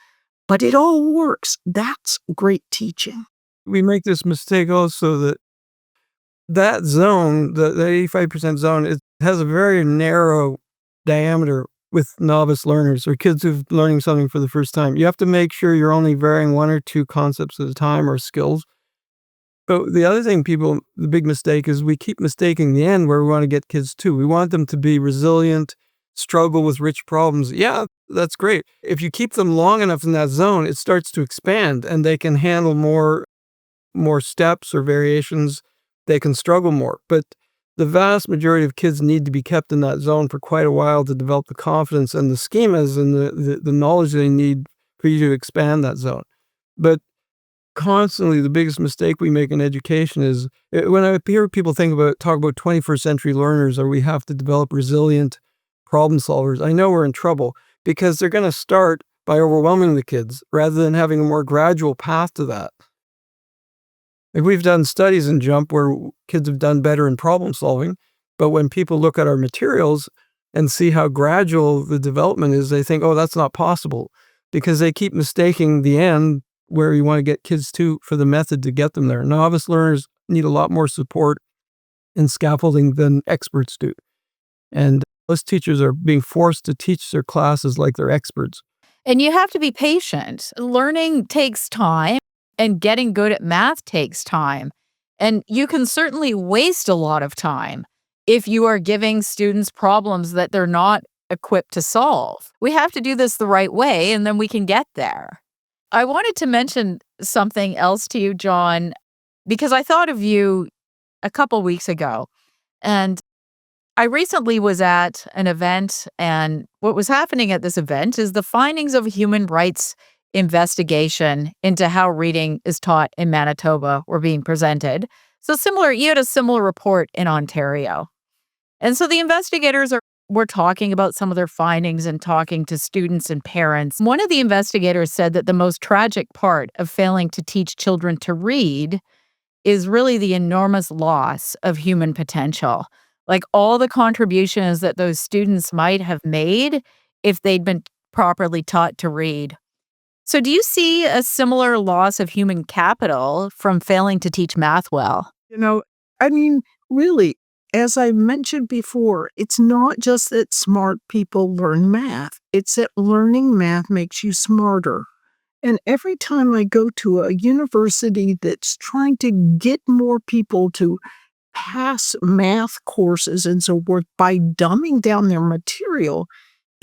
But it all works. That's great teaching. We make this mistake also that zone, the 85% zone, it has a very narrow diameter with novice learners or kids who've learning something for the first time. You have to make sure you're only varying one or two concepts at a time or skills. But the other thing the big mistake is we keep mistaking the end where we want to get kids to. We want them to be resilient, struggle with rich problems. Yeah, that's great. If you keep them long enough in that zone, it starts to expand and they can handle more steps or variations. They can struggle more. But the vast majority of kids need to be kept in that zone for quite a while to develop the confidence and the schemas and the knowledge they need for you to expand that zone. But constantly, the biggest mistake we make in education is when I hear people talk about 21st century learners, or we have to develop resilient problem solvers, I know we're in trouble because they're going to start by overwhelming the kids rather than having a more gradual path to that. Like we've done studies in JUMP where kids have done better in problem solving, but when people look at our materials and see how gradual the development is, they think, oh, that's not possible, because they keep mistaking the end where you want to get kids to for the method to get them there. Novice learners need a lot more support and scaffolding than experts do. And most teachers are being forced to teach their classes like they're experts. And you have to be patient. Learning takes time, and getting good at math takes time. And you can certainly waste a lot of time if you are giving students problems that they're not equipped to solve. We have to do this the right way, and then we can get there. I wanted to mention something else to you, John, because I thought of you a couple weeks ago. And I recently was at an event, and what was happening at this event is the findings of a human rights investigation into how reading is taught in Manitoba were being presented. So you had a similar report in Ontario. And so the investigators were talking about some of their findings and talking to students and parents. One of the investigators said that the most tragic part of failing to teach children to read is really the enormous loss of human potential. Like all the contributions that those students might have made if they'd been properly taught to read. So do you see a similar loss of human capital from failing to teach math well? Really, as I mentioned before, it's not just that smart people learn math. It's that learning math makes you smarter. And every time I go to a university that's trying to get more people to pass math courses and so forth by dumbing down their material,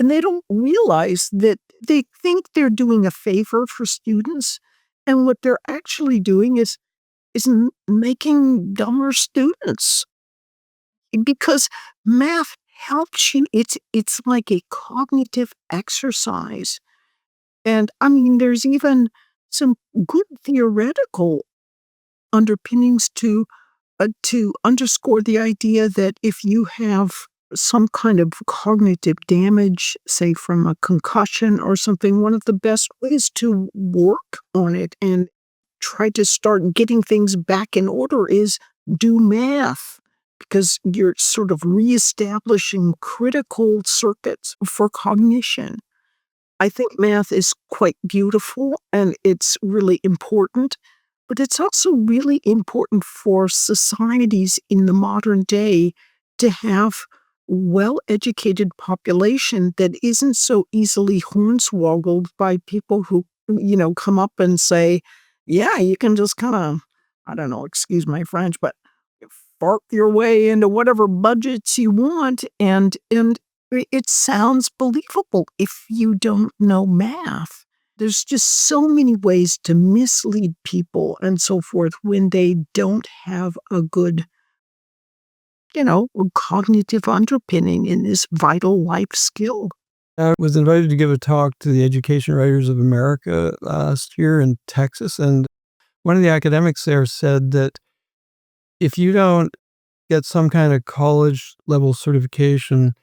and they don't realize that they think they're doing a favor for students. And what they're actually doing is is making dumber students, because math helps you. It's like a cognitive exercise. And I mean, there's even some good theoretical underpinnings to underscore the idea that if you have some kind of cognitive damage, say from a concussion or something, one of the best ways to work on it and try to start getting things back in order is do math, because you're sort of reestablishing critical circuits for cognition. I think math is quite beautiful and it's really important, but it's also really important for societies in the modern day to have well-educated population that isn't so easily hornswoggled by people who, come up and say, yeah, you can just kind of, I don't know, excuse my French, but fart your way into whatever budgets you want, and it sounds believable if you don't know math. There's just so many ways to mislead people and so forth when they don't have a good, cognitive underpinning in this vital life skill. I was invited to give a talk to the Education Writers of America last year in Texas, and one of the academics there said that if you don't get some kind of college-level certification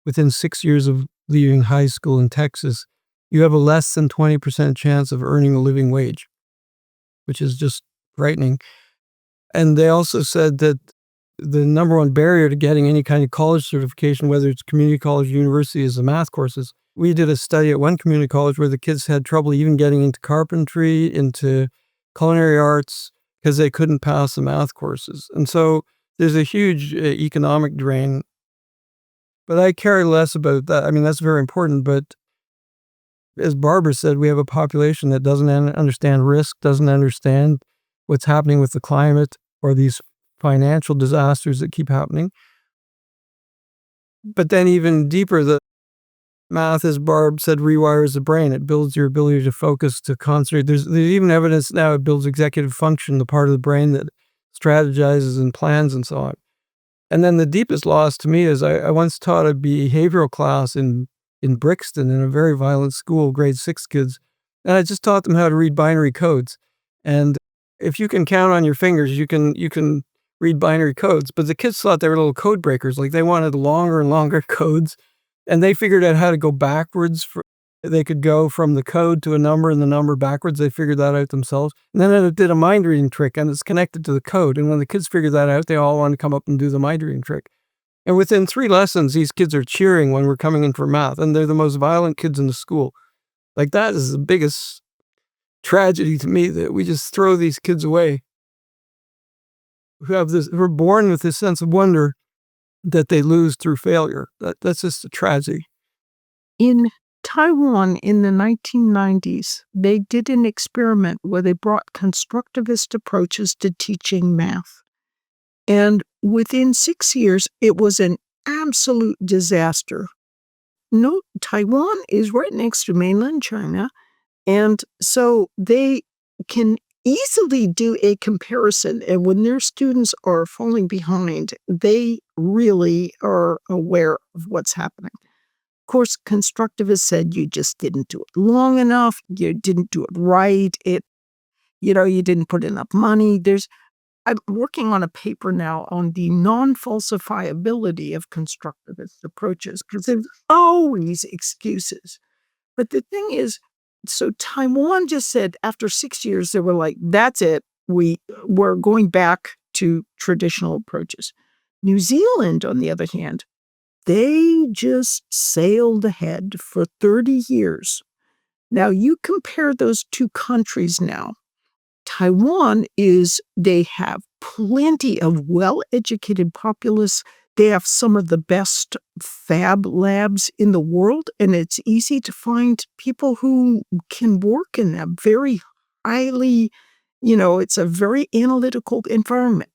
within 6 years of leaving high school in Texas, you have a less than 20% chance of earning a living wage, which is just frightening. And they also said that the number one barrier to getting any kind of college certification, whether it's community college or university, is the math courses. We did a study at one community college where the kids had trouble even getting into carpentry, into culinary arts, because they couldn't pass the math courses. And so there's a huge economic drain. But I care less about that. I mean, that's very important. But as Barbara said, we have a population that doesn't understand risk, doesn't understand what's happening with the climate or these financial disasters that keep happening. But then even deeper, the math, as Barb said, rewires the brain. It builds your ability to focus, to concentrate. There's even evidence now it builds executive function, the part of the brain that strategizes and plans and so on. And then the deepest loss to me is I once taught a behavioral class in Brixton in a very violent school, grade 6 kids. And I just taught them how to read binary codes. And if you can count on your fingers, you can read binary codes. But the kids thought they were little code breakers. Like they wanted longer and longer codes. And they figured out how to go backwards. They could go from the code to a number and the number backwards. They figured that out themselves. And then it did a mind reading trick, and it's connected to the code. And when the kids figured that out, they all wanted to come up and do the mind reading trick. And within 3 lessons, these kids are cheering when we're coming in for math. And they're the most violent kids in the school. Like that is the biggest tragedy to me, that we just throw these kids away who are born with this sense of wonder that they lose through failure. That's just a tragedy. In Taiwan in the 1990s, they did an experiment where they brought constructivist approaches to teaching math. And within 6 years, it was an absolute disaster. No, Taiwan is right next to mainland China, and so they can easily do a comparison. And when their students are falling behind, they really are aware of what's happening. Of course, constructivists said you just didn't do it long enough, you didn't do it right, you didn't put enough money. I'm working on a paper now on the non-falsifiability of constructivist approaches, because there's always excuses. But the thing is, so Taiwan just said after 6 years, they were like, that's it, we're going back to traditional approaches. New Zealand, on the other hand, they just sailed ahead for 30 years. Now, you compare those two countries now. Taiwan they have plenty of well-educated populace. They have some of the best fab labs in the world, and it's easy to find people who can work in a very highly, it's a very analytical environment.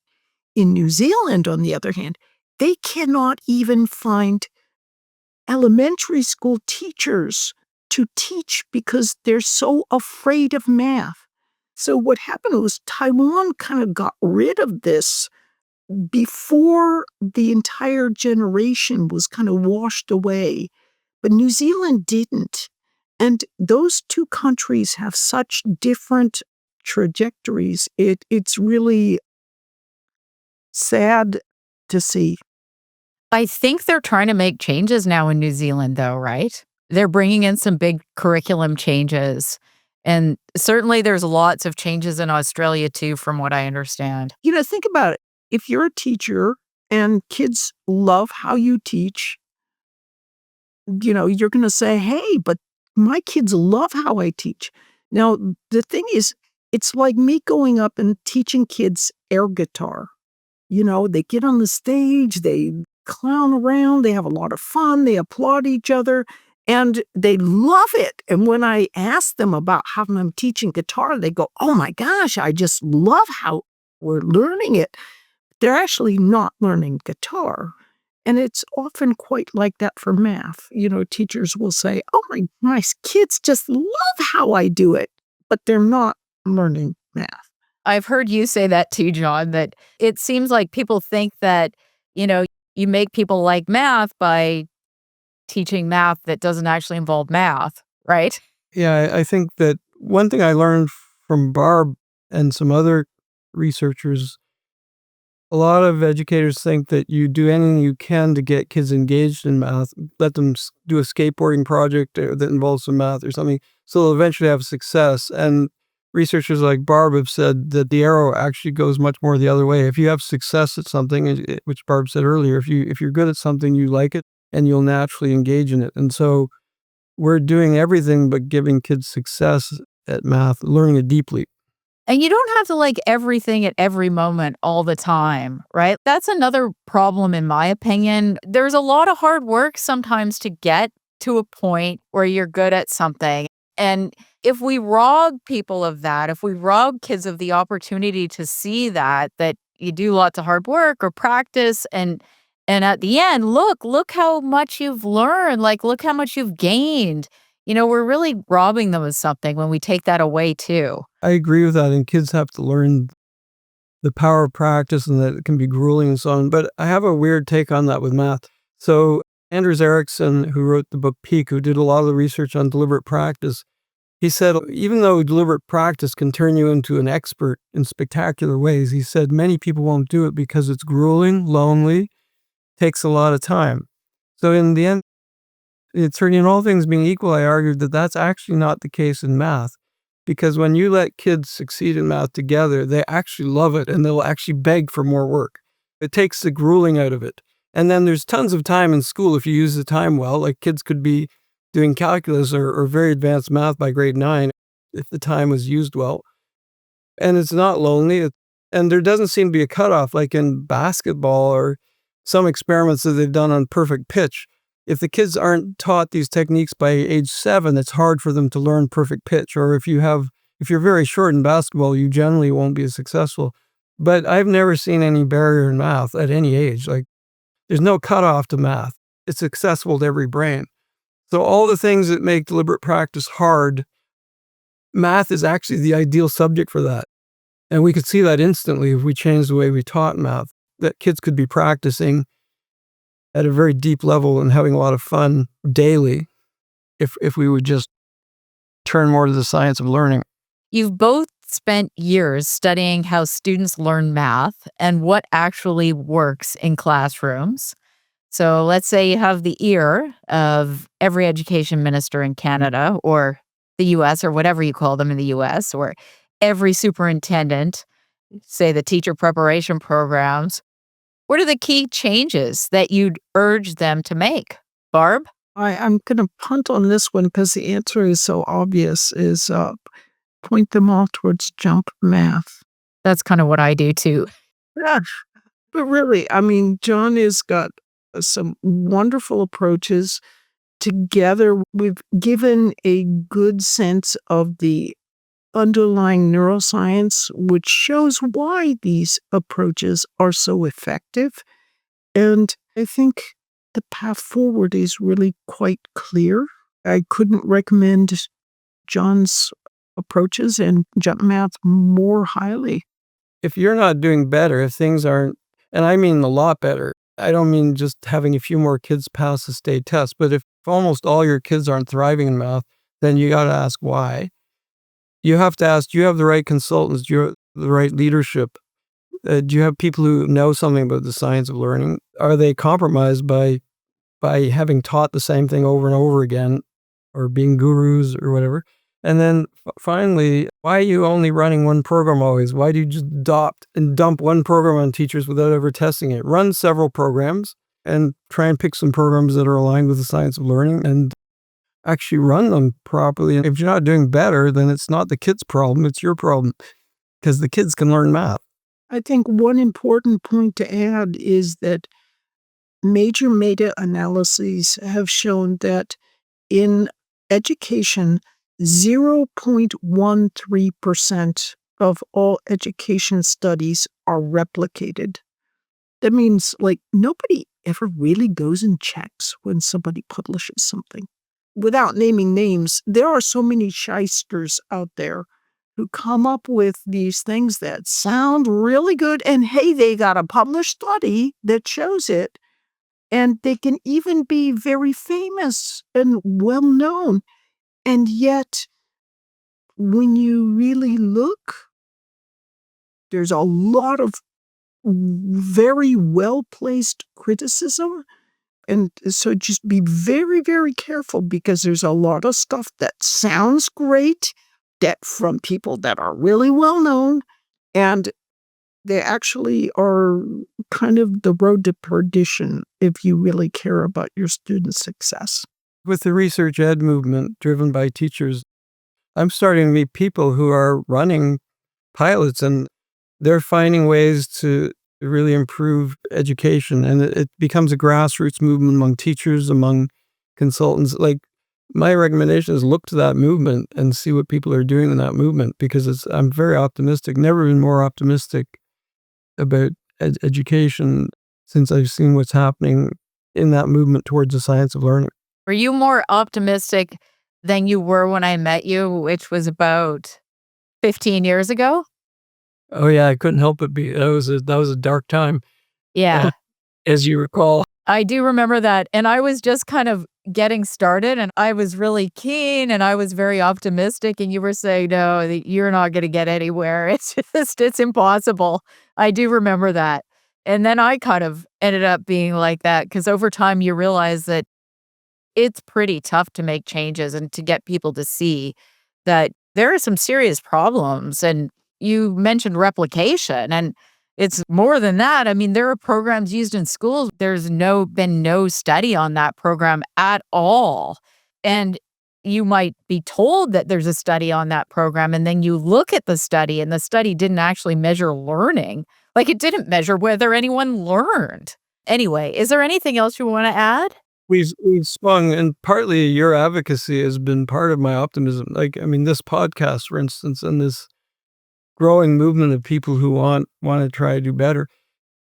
In New Zealand, on the other hand, they cannot even find elementary school teachers to teach because they're so afraid of math. So what happened was Taiwan kind of got rid of this before the entire generation was kind of washed away, but New Zealand didn't. And those two countries have such different trajectories. It's really sad to see. I think they're trying to make changes now in New Zealand, though, right? They're bringing in some big curriculum changes. And certainly there's lots of changes in Australia, too, from what I understand. Think about it. If you're a teacher and kids love how you teach, you're going to say, hey, but my kids love how I teach. Now, the thing is, it's like me going up and teaching kids air guitar. They get on the stage, they clown around, they have a lot of fun, they applaud each other, and they love it. And when I ask them about how I'm teaching guitar, they go, oh my gosh, I just love how we're learning it. They're actually not learning guitar. And it's often quite like that for math. Teachers will say, oh my kids just love how I do it, but they're not learning math. I've heard you say that too, John, that it seems like people think that, you make people like math by teaching math that doesn't actually involve math, right? Yeah, I think that one thing I learned from Barb and some other researchers, a lot of educators think that you do anything you can to get kids engaged in math, let them do a skateboarding project that involves some math or something, so they'll eventually have success. And researchers like Barb have said that the arrow actually goes much more the other way. If you have success at something, which Barb said earlier, if you're good at something, you like it and you'll naturally engage in it. And so we're doing everything but giving kids success at math, learning it deeply. And you don't have to like everything at every moment all the time, right? That's another problem, in my opinion. There's a lot of hard work sometimes to get to a point where you're good at something. And if we rob people of that, if we rob kids of the opportunity to see that you do lots of hard work or practice and at the end, look how much you've learned, like look how much you've gained. We're really robbing them of something when we take that away too. I agree with that, and kids have to learn the power of practice and that it can be grueling and so on. But I have a weird take on that with math. So Anders Ericsson, who wrote the book Peak, who did a lot of the research on deliberate practice, he said, even though deliberate practice can turn you into an expert in spectacular ways, he said many people won't do it because it's grueling, lonely, takes a lot of time. So in the end, in all things being equal, I argued that that's actually not the case in math. Because when you let kids succeed in math together, they actually love it and they'll actually beg for more work. It takes the grueling out of it. And then there's tons of time in school if you use the time well. Like kids could be doing calculus or very advanced math by grade 9 if the time was used well. And it's not lonely. And there doesn't seem to be a cutoff like in basketball or some experiments that they've done on perfect pitch. If the kids aren't taught these techniques by age 7, it's hard for them to learn perfect pitch. Or if you're very short in basketball, you generally won't be as successful. But I've never seen any barrier in math at any age. Like there's no cutoff to math. It's accessible to every brain. So all the things that make deliberate practice hard, math is actually the ideal subject for that. And we could see that instantly if we changed the way we taught math, that kids could be practicing at a very deep level and having a lot of fun daily if we would just turn more to the science of learning. You've both spent years studying how students learn math and what actually works in classrooms. So let's say you have the ear of every education minister in Canada or the US or whatever you call them in the US, or every superintendent, say the teacher preparation programs. What are the key changes that you'd urge them to make? Barb? I'm going to punt on this one because the answer is so obvious, is point them all towards jump math. That's kind of what I do too. Yeah, but really, I mean, John has got some wonderful approaches. Together, we've given a good sense of the underlying neuroscience, which shows why these approaches are so effective. And I think the path forward is really quite clear. I couldn't recommend John's approaches and jump math more highly. If you're not doing better, if things aren't, and I mean a lot better, I don't mean just having a few more kids pass the state test, but if almost all your kids aren't thriving in math, then you got to ask why. You have to ask, do you have the right consultants? Do you have the right leadership? Do you have people who know something about the science of learning? Are they compromised by having taught the same thing over and over again, or being gurus or whatever? And then finally, why are you only running one program always? Why do you just dump one program on teachers without ever testing it? Run several programs and try and pick some programs that are aligned with the science of learning and actually run them properly. And if you're not doing better, then it's not the kids' problem, it's your problem, because the kids can learn math. I think one important point to add is that major meta-analyses have shown that in education, 0.13% of all education studies are replicated. That means, nobody ever really goes and checks when somebody publishes something. Without naming names, there are so many shysters out there who come up with these things that sound really good, and hey, they got a published study that shows it, and they can even be very famous and well-known. And yet, when you really look, there's a lot of very well-placed criticism. And so just be very, very careful, because there's a lot of stuff that sounds great, that from people that are really well-known, and they actually are kind of the road to perdition if you really care about your students' success. With the research ed movement driven by teachers, I'm starting to meet people who are running pilots, and they're finding ways to really improve education. And it becomes a grassroots movement among teachers, among consultants. My recommendation is look to that movement and see what people are doing in that movement, because I'm very optimistic, never been more optimistic about education since I've seen what's happening in that movement towards the science of learning. Were you more optimistic than you were when I met you, which was about 15 years ago? Oh yeah, I couldn't help but be. That was a dark time, Yeah, as you recall. I do remember that. And I was just kind of getting started, and I was really keen, and I was very optimistic. And you were saying, no, you're not going to get anywhere. It's impossible. I do remember that. And then I kind of ended up being like that, because over time you realize that it's pretty tough to make changes and to get people to see that there are some serious problems. And you mentioned replication, and it's more than that. I mean, there are programs used in schools. There's been no study on that program at all. And you might be told that there's a study on that program, and then you look at the study, and the study didn't actually measure learning. It didn't measure whether anyone learned. Anyway, is there anything else you want to add? We've swung, and partly your advocacy has been part of my optimism. This podcast, for instance, and this growing movement of people who want to try to do better.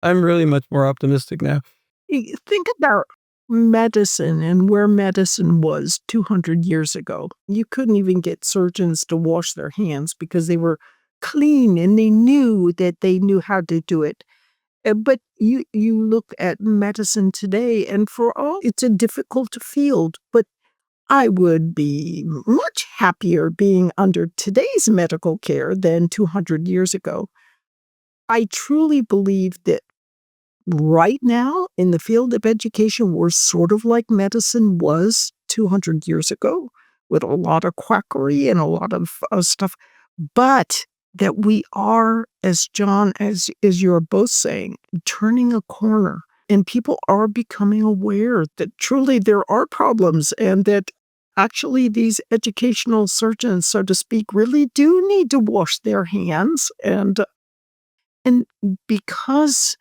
I'm really much more optimistic now. Think about medicine and where medicine was 200 years ago. You couldn't even get surgeons to wash their hands because they were clean and they knew how to do it. But you look at medicine today, and for all it's a difficult field, but I would be much happier being under today's medical care than 200 years ago. I truly believe that right now in the field of education, we're sort of like medicine was 200 years ago, with a lot of quackery and a lot of stuff, but that we are, as John, as you're both saying, turning a corner, and people are becoming aware that truly there are problems, and that actually these educational surgeons, so to speak, really do need to wash their hands. And because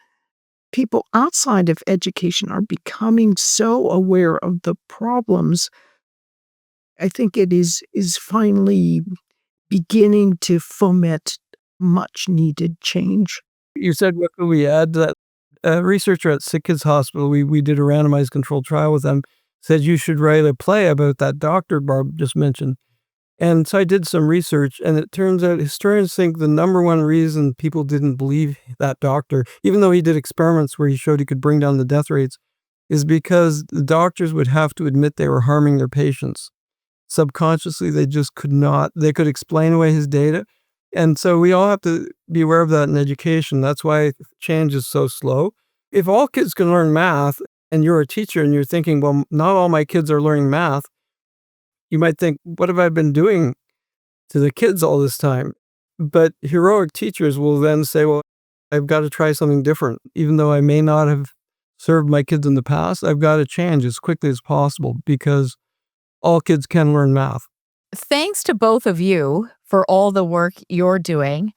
people outside of education are becoming so aware of the problems, I think it is finally beginning to foment much needed change. You said, what could we add to that? A researcher at Sick Kids Hospital, we did a randomized controlled trial with them, said you should write a play about that doctor Barb just mentioned. And so I did some research, and it turns out historians think the number one reason people didn't believe that doctor, even though he did experiments where he showed he could bring down the death rates, is because the doctors would have to admit they were harming their patients. Subconsciously, they just could not. They could explain away his data. And so we all have to be aware of that in education. That's why change is so slow. If all kids can learn math, and you're a teacher and you're thinking, well, not all my kids are learning math, you might think, what have I been doing to the kids all this time? But heroic teachers will then say, well, I've got to try something different. Even though I may not have served my kids in the past, I've got to change as quickly as possible because all kids can learn math. Thanks to both of you for all the work you're doing.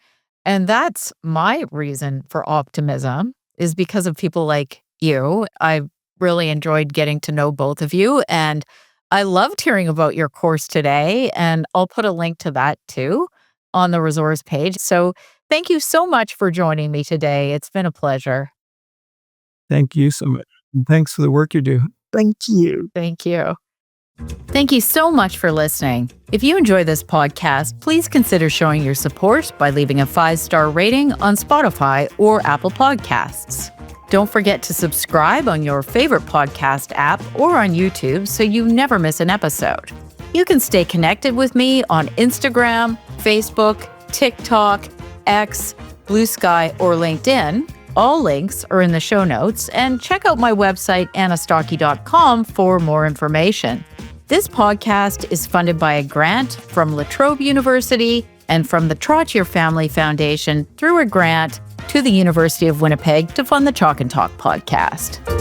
And that's my reason for optimism, is because of people like you. I really enjoyed getting to know both of you, and I loved hearing about your course today, and I'll put a link to that too on the resource page. So thank you so much for joining me today. It's been a pleasure. Thank you so much. And thanks for the work you do. Thank you. Thank you. Thank you so much for listening. If you enjoy this podcast, please consider showing your support by leaving a 5-star rating on Spotify or Apple Podcasts. Don't forget to subscribe on your favorite podcast app or on YouTube so you never miss an episode. You can stay connected with me on Instagram, Facebook, TikTok, X, Blue Sky, or LinkedIn. All links are in the show notes, and check out my website, annastocky.com, for more information. This podcast is funded by a grant from La Trobe University and from the Trottier Family Foundation through a grant to the University of Winnipeg to fund the Chalk and Talk podcast.